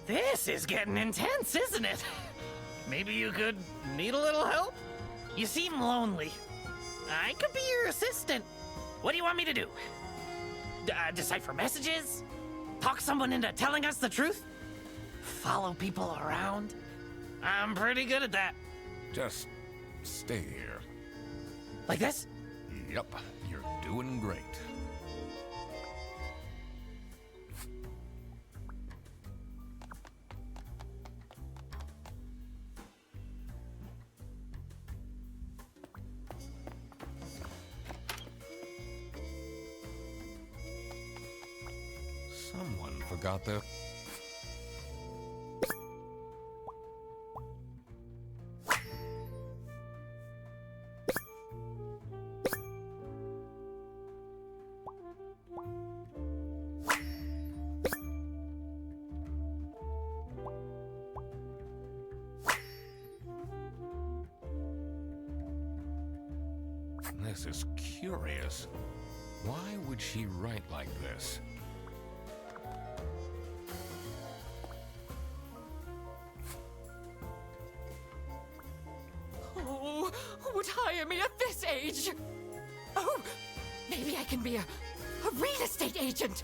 This is getting intense, isn't it? Maybe you could need a little help? You seem lonely. I could be your assistant. What do you want me to do? Decipher messages? Talk someone into telling us the truth? Follow people around? I'm pretty good at that. Just stay here. Like this? Yep, you're doing great. Someone forgot their... This is curious. Why would she write like this? Oh, who would hire me at this age? Oh, maybe I can be a real estate agent.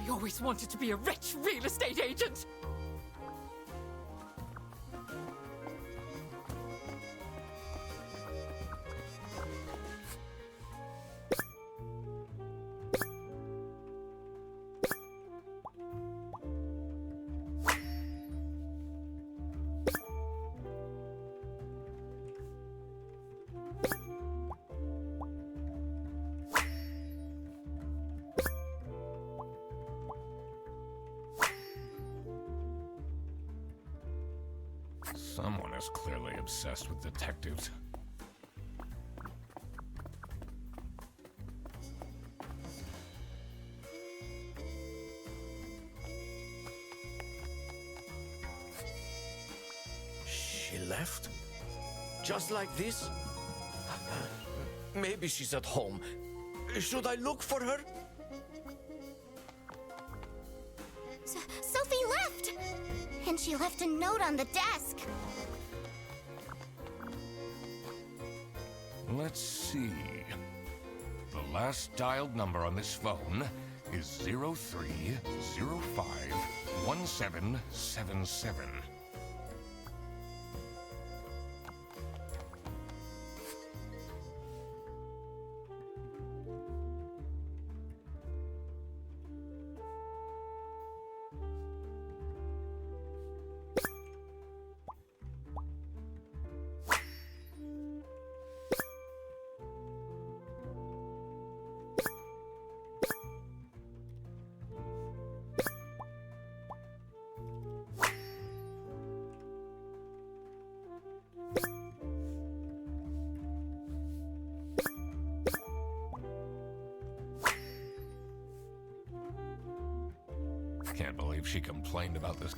I always wanted to be a rich real estate agent. Someone is clearly obsessed with detectives. She left? Just like this? Maybe she's at home. Should I look for her? Sophie left! And she left a note on the desk. Let's see. The last dialed number on this phone is 03051777. Can't believe she complained about this.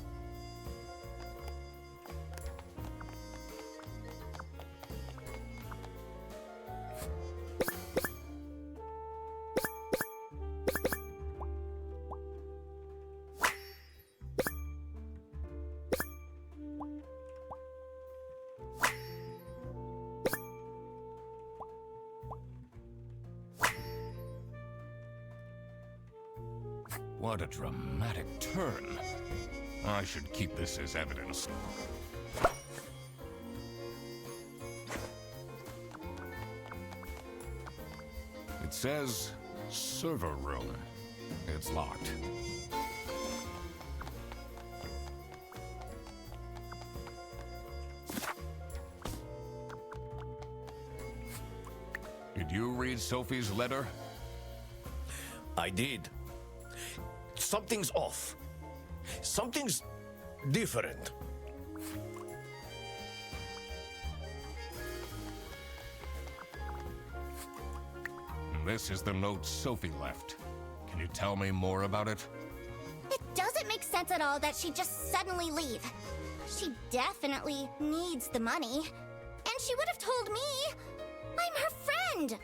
What a dramatic turn. I should keep this as evidence. It says server room. It's locked. Did you read Sophie's letter? I did. Something's off. Something's different. This is the note Sophie left. Can you tell me more about it? It doesn't make sense at all that she'd just suddenly leave. She definitely needs the money. And she would have told me. I'm her friend.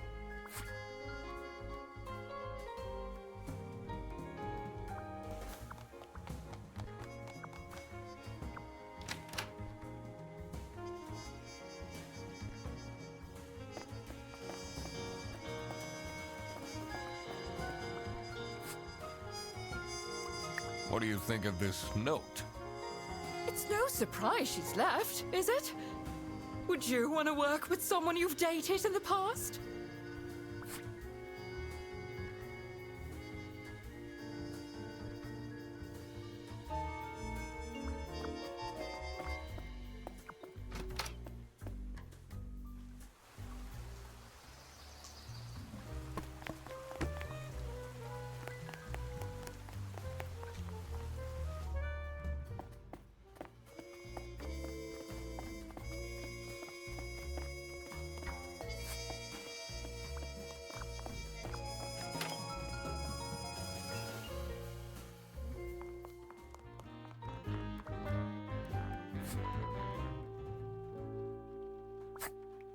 What do you think of this note? It's no surprise she's left, is it? Would you want to work with someone you've dated in the past?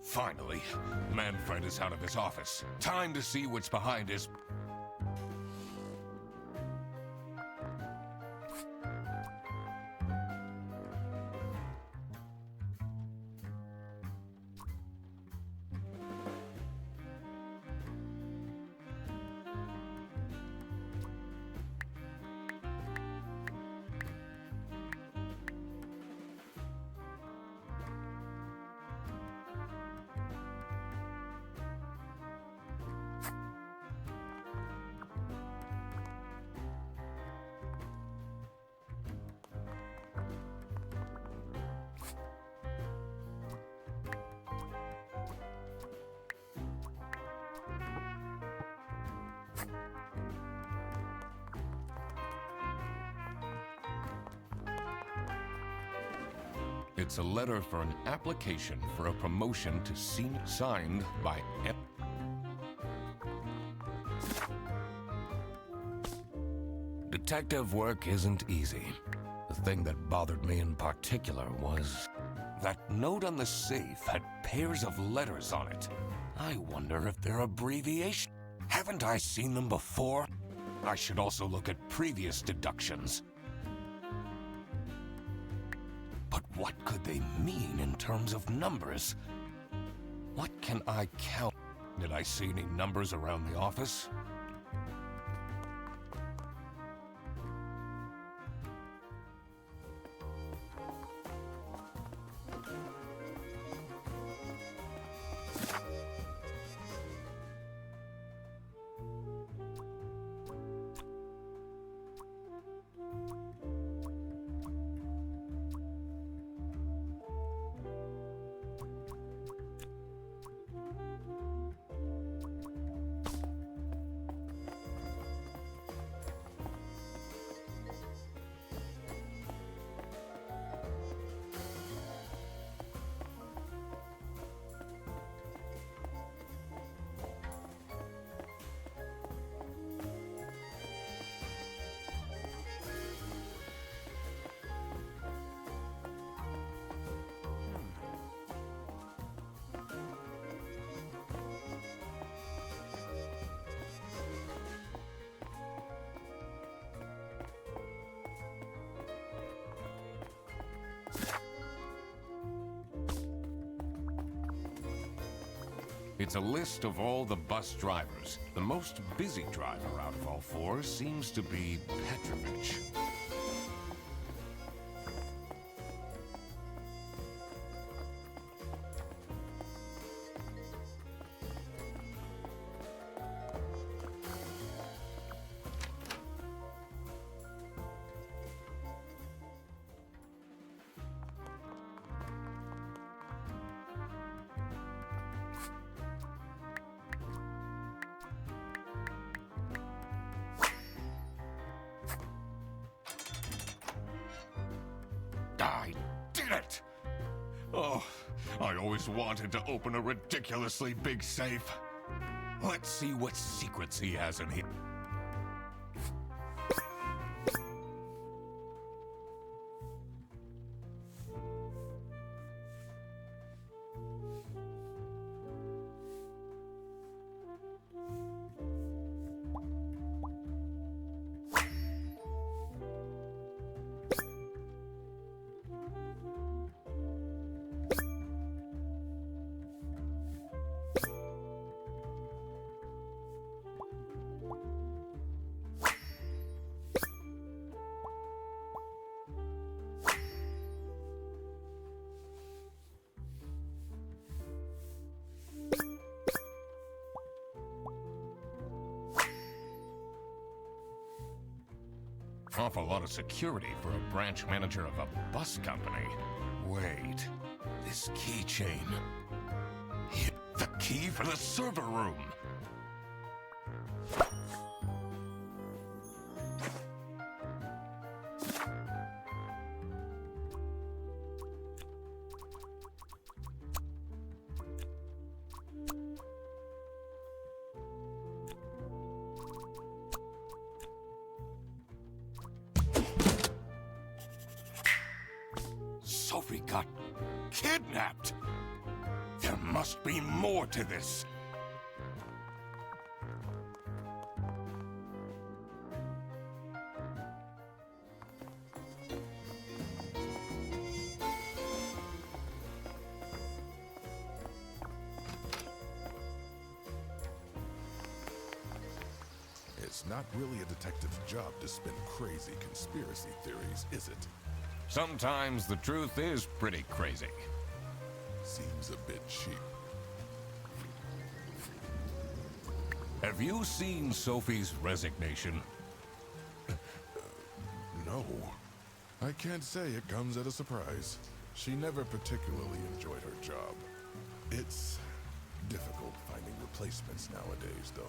Finally, Manfred is out of his office. Time to see what's behind his... It's a letter for an application for a promotion to senior, signed by M. Detective work isn't easy. The thing that bothered me in particular was that note on the safe had pairs of letters on it. I wonder if they're abbreviations. Haven't I seen them before? I should also look at previous deductions. But what could they mean in terms of numbers? What can I count? Did I see any numbers around the office? It's a list of all the bus drivers. The most busy driver out of all four seems to be Petrovich. I did it! Oh, I always wanted to open a ridiculously big safe. Let's see what secrets he has in here. Awful lot of security for a branch manager of a bus company. Wait, this keychain. The key for the server room. Sophie got kidnapped. There must be more to this. It's not really a detective's job to spin crazy conspiracy theories, is it? Sometimes the truth is pretty crazy. Seems a bit cheap. Have you seen Sophie's resignation? No. I can't say it comes at a surprise. She never particularly enjoyed her job. It's difficult finding replacements nowadays, though.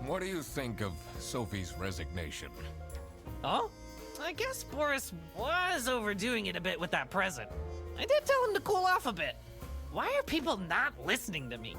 What do you think of Sophie's resignation? Oh? I guess Boris was overdoing it a bit with that present. I did tell him to cool off a bit. Why are people not listening to me?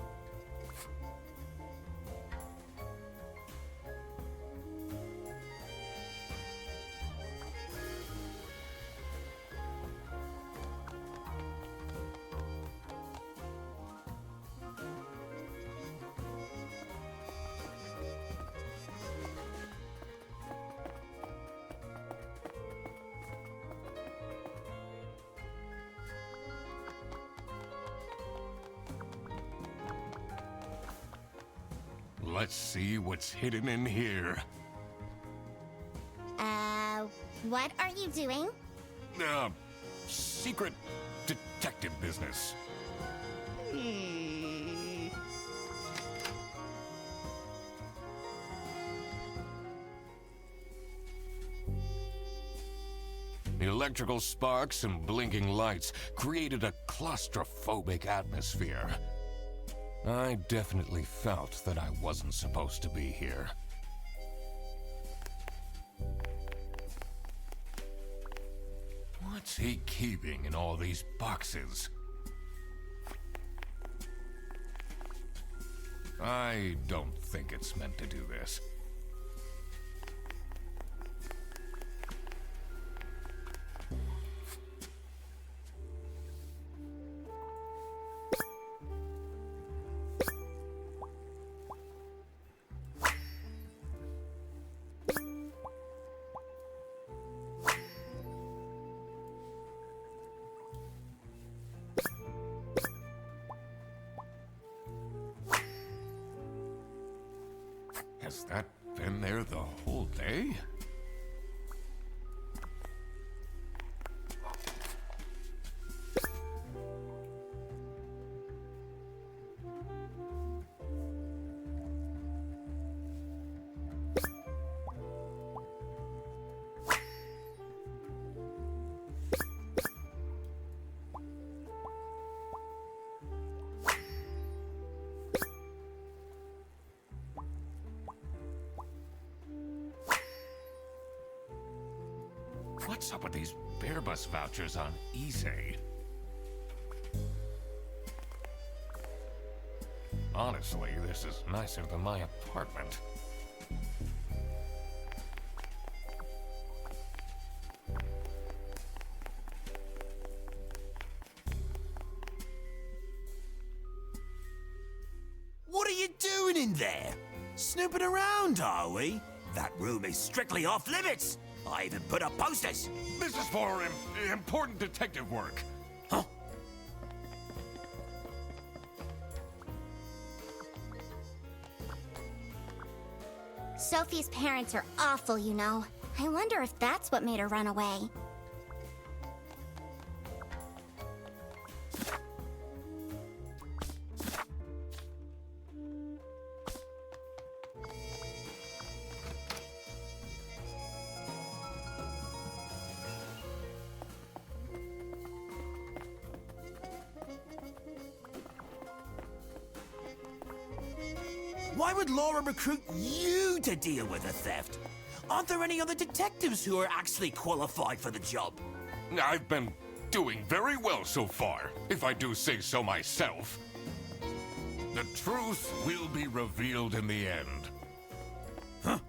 Let's see what's hidden in here. What are you doing? Secret detective business. The electrical sparks and blinking lights created a claustrophobic atmosphere. I definitely felt that I wasn't supposed to be here. What's he keeping in all these boxes? I don't think it's meant to do this. Has that been there the whole day? What's up with these bear bus vouchers on eBay? Honestly, this is nicer than my apartment. in there? Snooping around, are we? That room is strictly off limits. I even put up posters. This is for important detective work. Huh? Sophie's parents are awful, you know. I wonder if that's what made her run away. Why would Laura recruit you to deal with the theft? Aren't there any other detectives who are actually qualified for the job? I've been doing very well so far, if I do say so myself. The truth will be revealed in the end. Huh?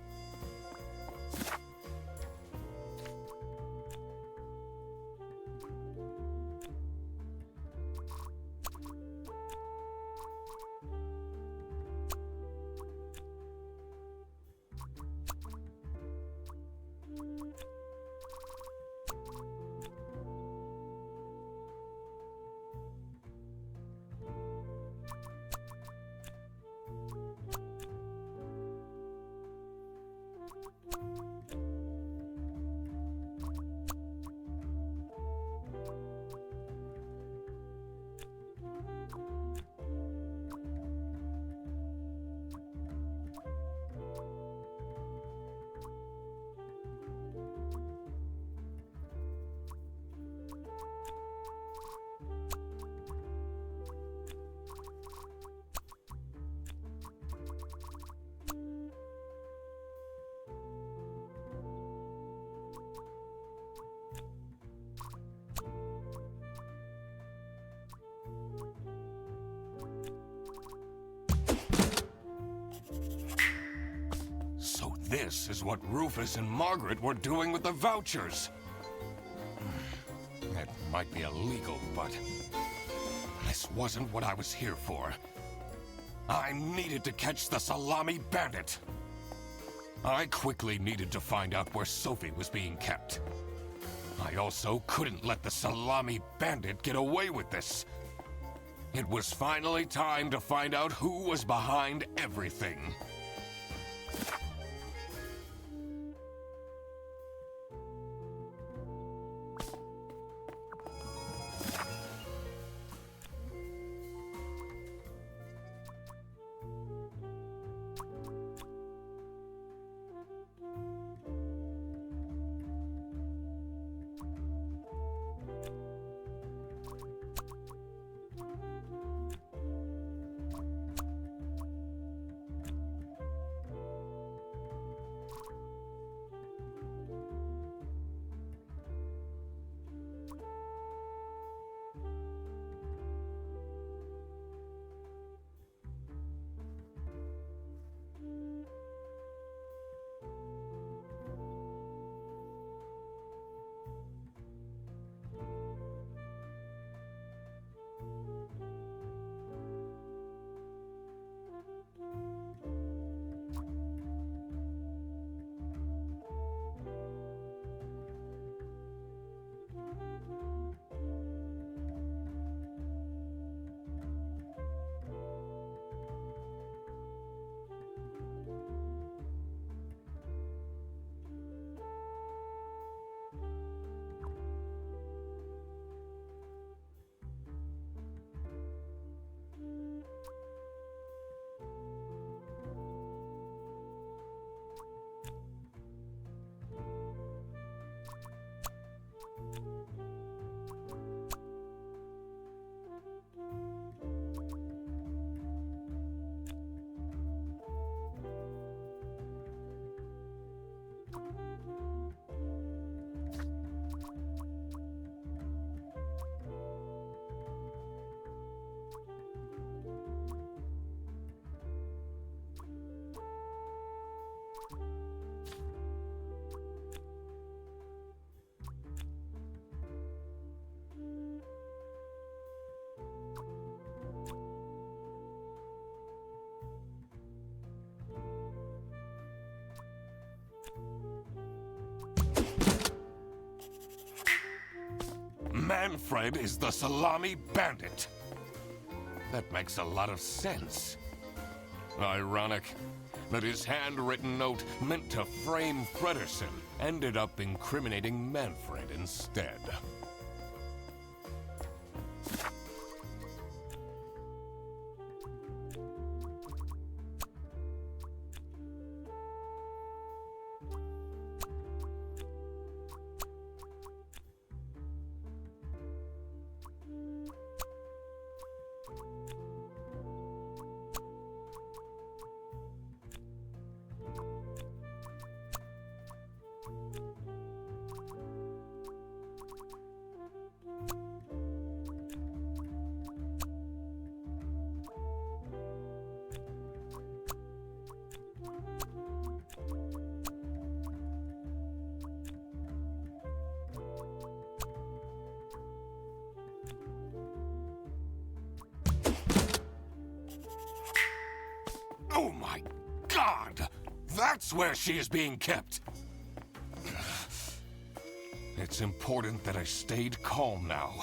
So this is what Rufus and Margaret were doing with the vouchers. It might be illegal, but this wasn't what I was here for. I needed to catch the salami bandit. I quickly needed to find out where Sophie was being kept. I also couldn't let the salami bandit get away with this. It was finally time to find out who was behind everything. Manfred is the Salami Bandit. That makes a lot of sense. Ironic that his handwritten note meant to frame Fredersen ended up incriminating Manfred instead. Oh my God! That's where she is being kept! It's important that I stayed calm now.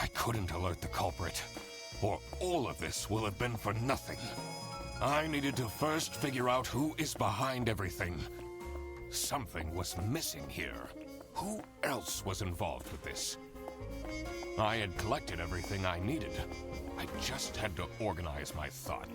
I couldn't alert the culprit, or all of this will have been for nothing. I needed to first figure out who is behind everything. Something was missing here. Who else was involved with this? I had collected everything I needed. I just had to organize my thought.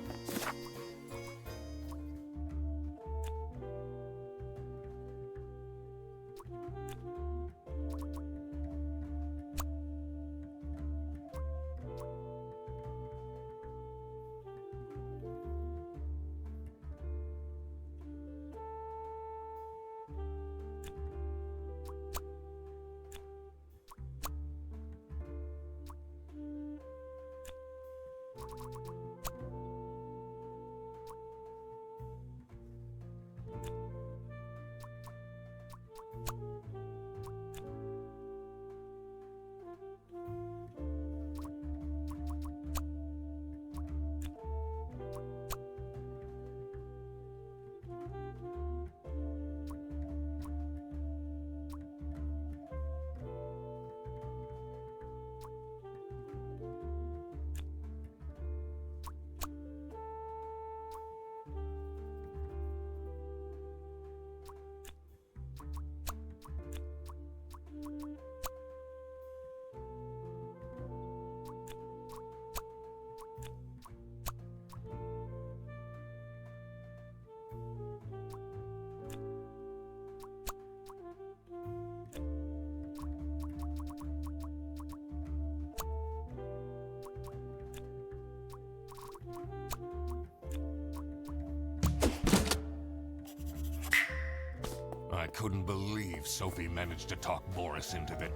I couldn't believe Sophie managed to talk Boris into it.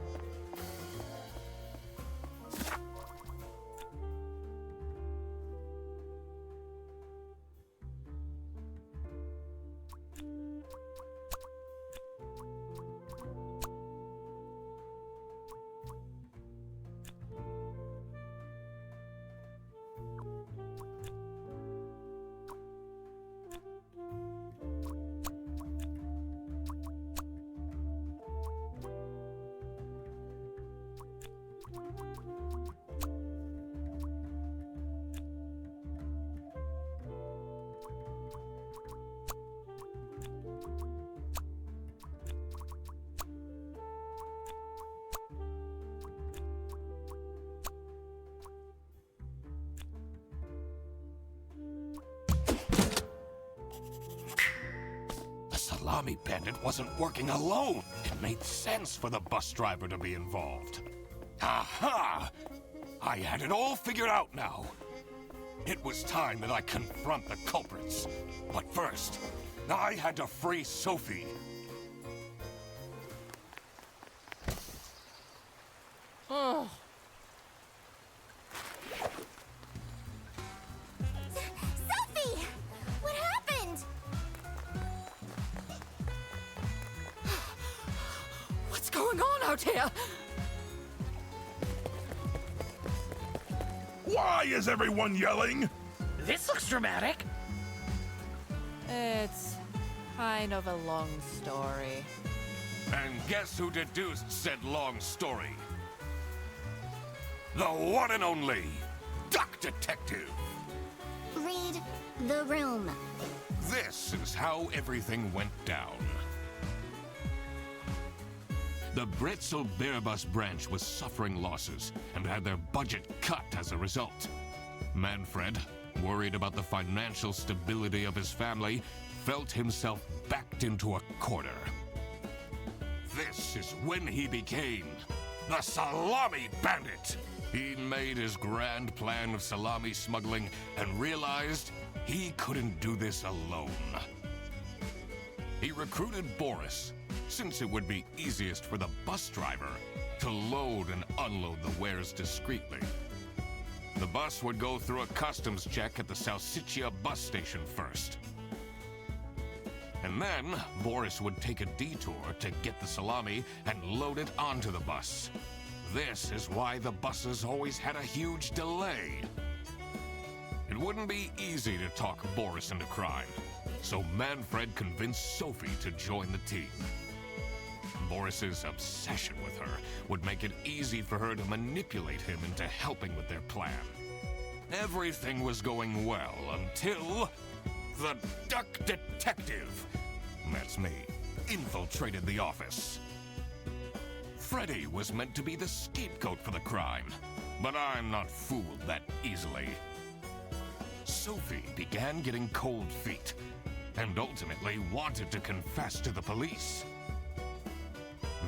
Salami Bandit wasn't working alone. It made sense for the bus driver to be involved. Aha! I had it all figured out now. It was time that I confront the culprits. But first, I had to free Sophie. Oh. Sophie! What happened? What's going on out here? Why is everyone yelling? This looks dramatic. It's kind of a long story. And guess who deduced said long story? the one and only Duck Detective. Read the room. This is how everything went down. The Bretzel Bearbus branch was suffering losses and had their budget cut as a result. Manfred, worried about the financial stability of his family, felt himself backed into a corner. This is when he became the Salami Bandit. He made his grand plan of salami smuggling and realized he couldn't do this alone. He recruited Boris, since it would be easiest for the bus driver to load and unload the wares discreetly. The bus would go through a customs check at the Salsiccia bus station first. And then Boris would take a detour to get the salami and load it onto the bus. This is why the buses always had a huge delay. It wouldn't be easy to talk Boris into crime, so Manfred convinced Sophie to join the team. Boris's obsession with her would make it easy for her to manipulate him into helping with their plan. Everything was going well until the Duck Detective, that's me, infiltrated the office. Freddy was meant to be the scapegoat for the crime, but I'm not fooled that easily. Sophie began getting cold feet and ultimately wanted to confess to the police.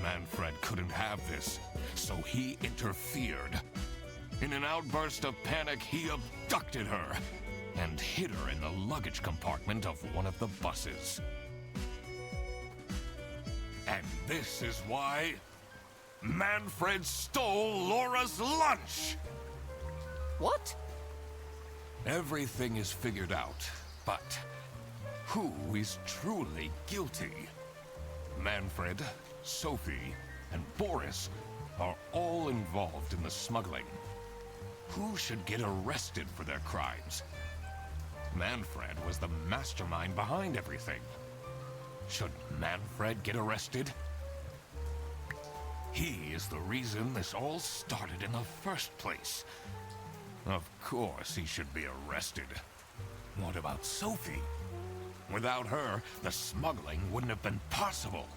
Manfred couldn't have this, so he interfered. In an outburst of panic, he abducted her and hid her in the luggage compartment of one of the buses. And this is why Manfred stole Laura's lunch! What? Everything is figured out, but who is truly guilty? Manfred, Sophie, and Boris are all involved in the smuggling. Who should get arrested for their crimes? Manfred was the mastermind behind everything. Should Manfred get arrested? He is the reason this all started in the first place. Of course he should be arrested. What about Sophie? Without her, the smuggling wouldn't have been possible.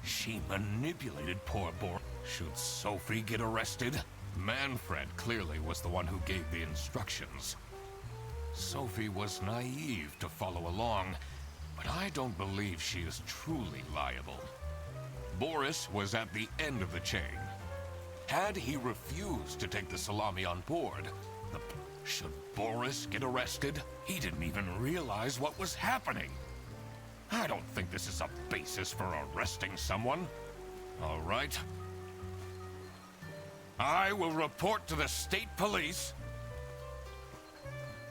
She manipulated poor Boris. Should Sophie get arrested? Manfred clearly was the one who gave the instructions. Sophie was naive to follow along, but I don't believe she is truly liable. Boris was at the end of the chain. Had he refused to take the salami on board, should Boris get arrested? He didn't even realize what was happening. I don't think this is a basis for arresting someone. All right. I will report to the state police.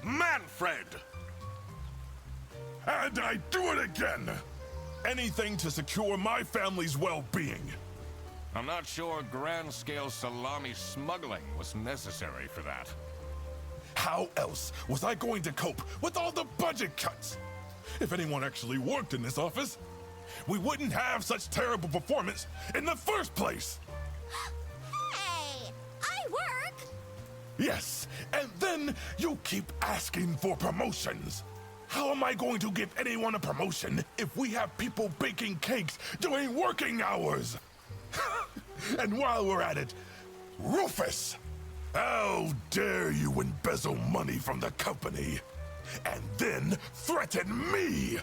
Manfred! And I do it again! Anything to secure my family's well-being. I'm not sure grand-scale salami smuggling was necessary for that. How else was I going to cope with all the budget cuts? If anyone actually worked in this office, we wouldn't have such terrible performance in the first place! Hey! I work! Yes, and then you keep asking for promotions. How am I going to give anyone a promotion if we have people baking cakes during working hours? And while we're at it, Rufus! How dare you embezzle money from the company and then threaten me?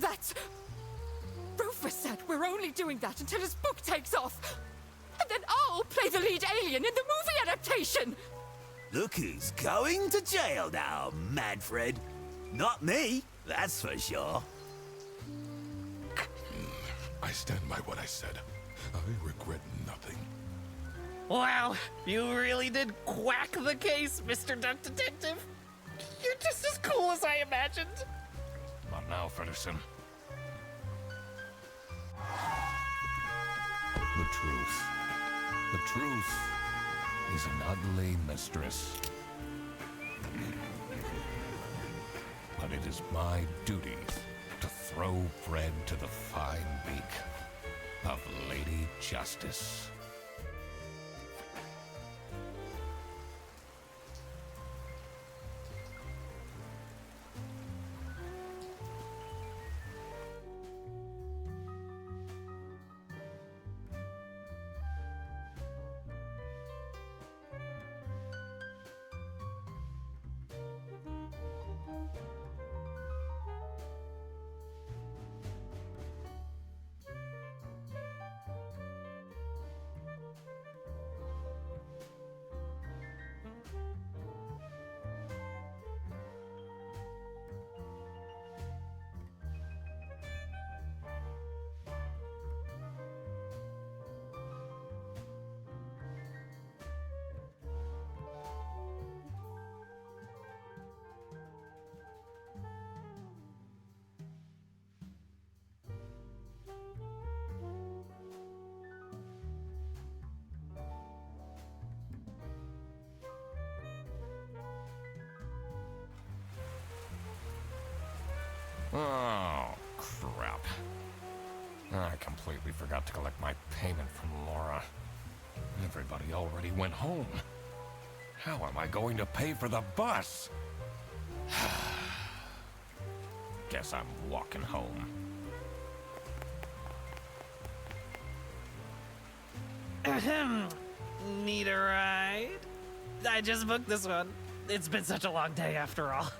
That's... Rufus said we're only doing that until his book takes off. And then I'll play the lead alien in the movie adaptation. Look who's going to jail now, Manfred. Not me, that's for sure. I stand by what I said. I regret nothing. Wow, you really did quack the case, Mr. Duck Detective. You're just as cool as I imagined. Not now, Fredderson. The truth. The truth is an ugly mistress. But it is my duty to throw bread to the fine beak of Lady Justice. I completely forgot to collect my payment from Laura. Everybody already went home. How am I going to pay for the bus? Guess I'm walking home. Ahem. Need a ride? I just booked this one. It's been such a long day after all.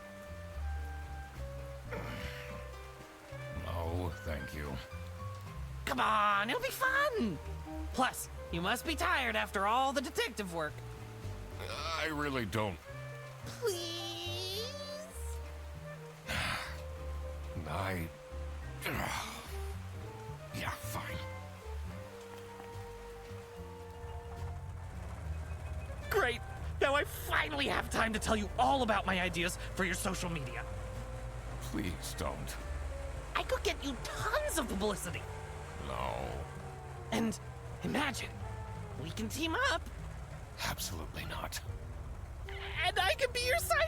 No, thank you. Come on, it'll be fun! Plus, you must be tired after all the detective work. I really don't. Please? Yeah, fine. Great! Now I finally have time to tell you all about my ideas for your social media. Please don't. I could get you tons of publicity. No. And imagine, we can team up, Absolutely not. and I could be your sidekick.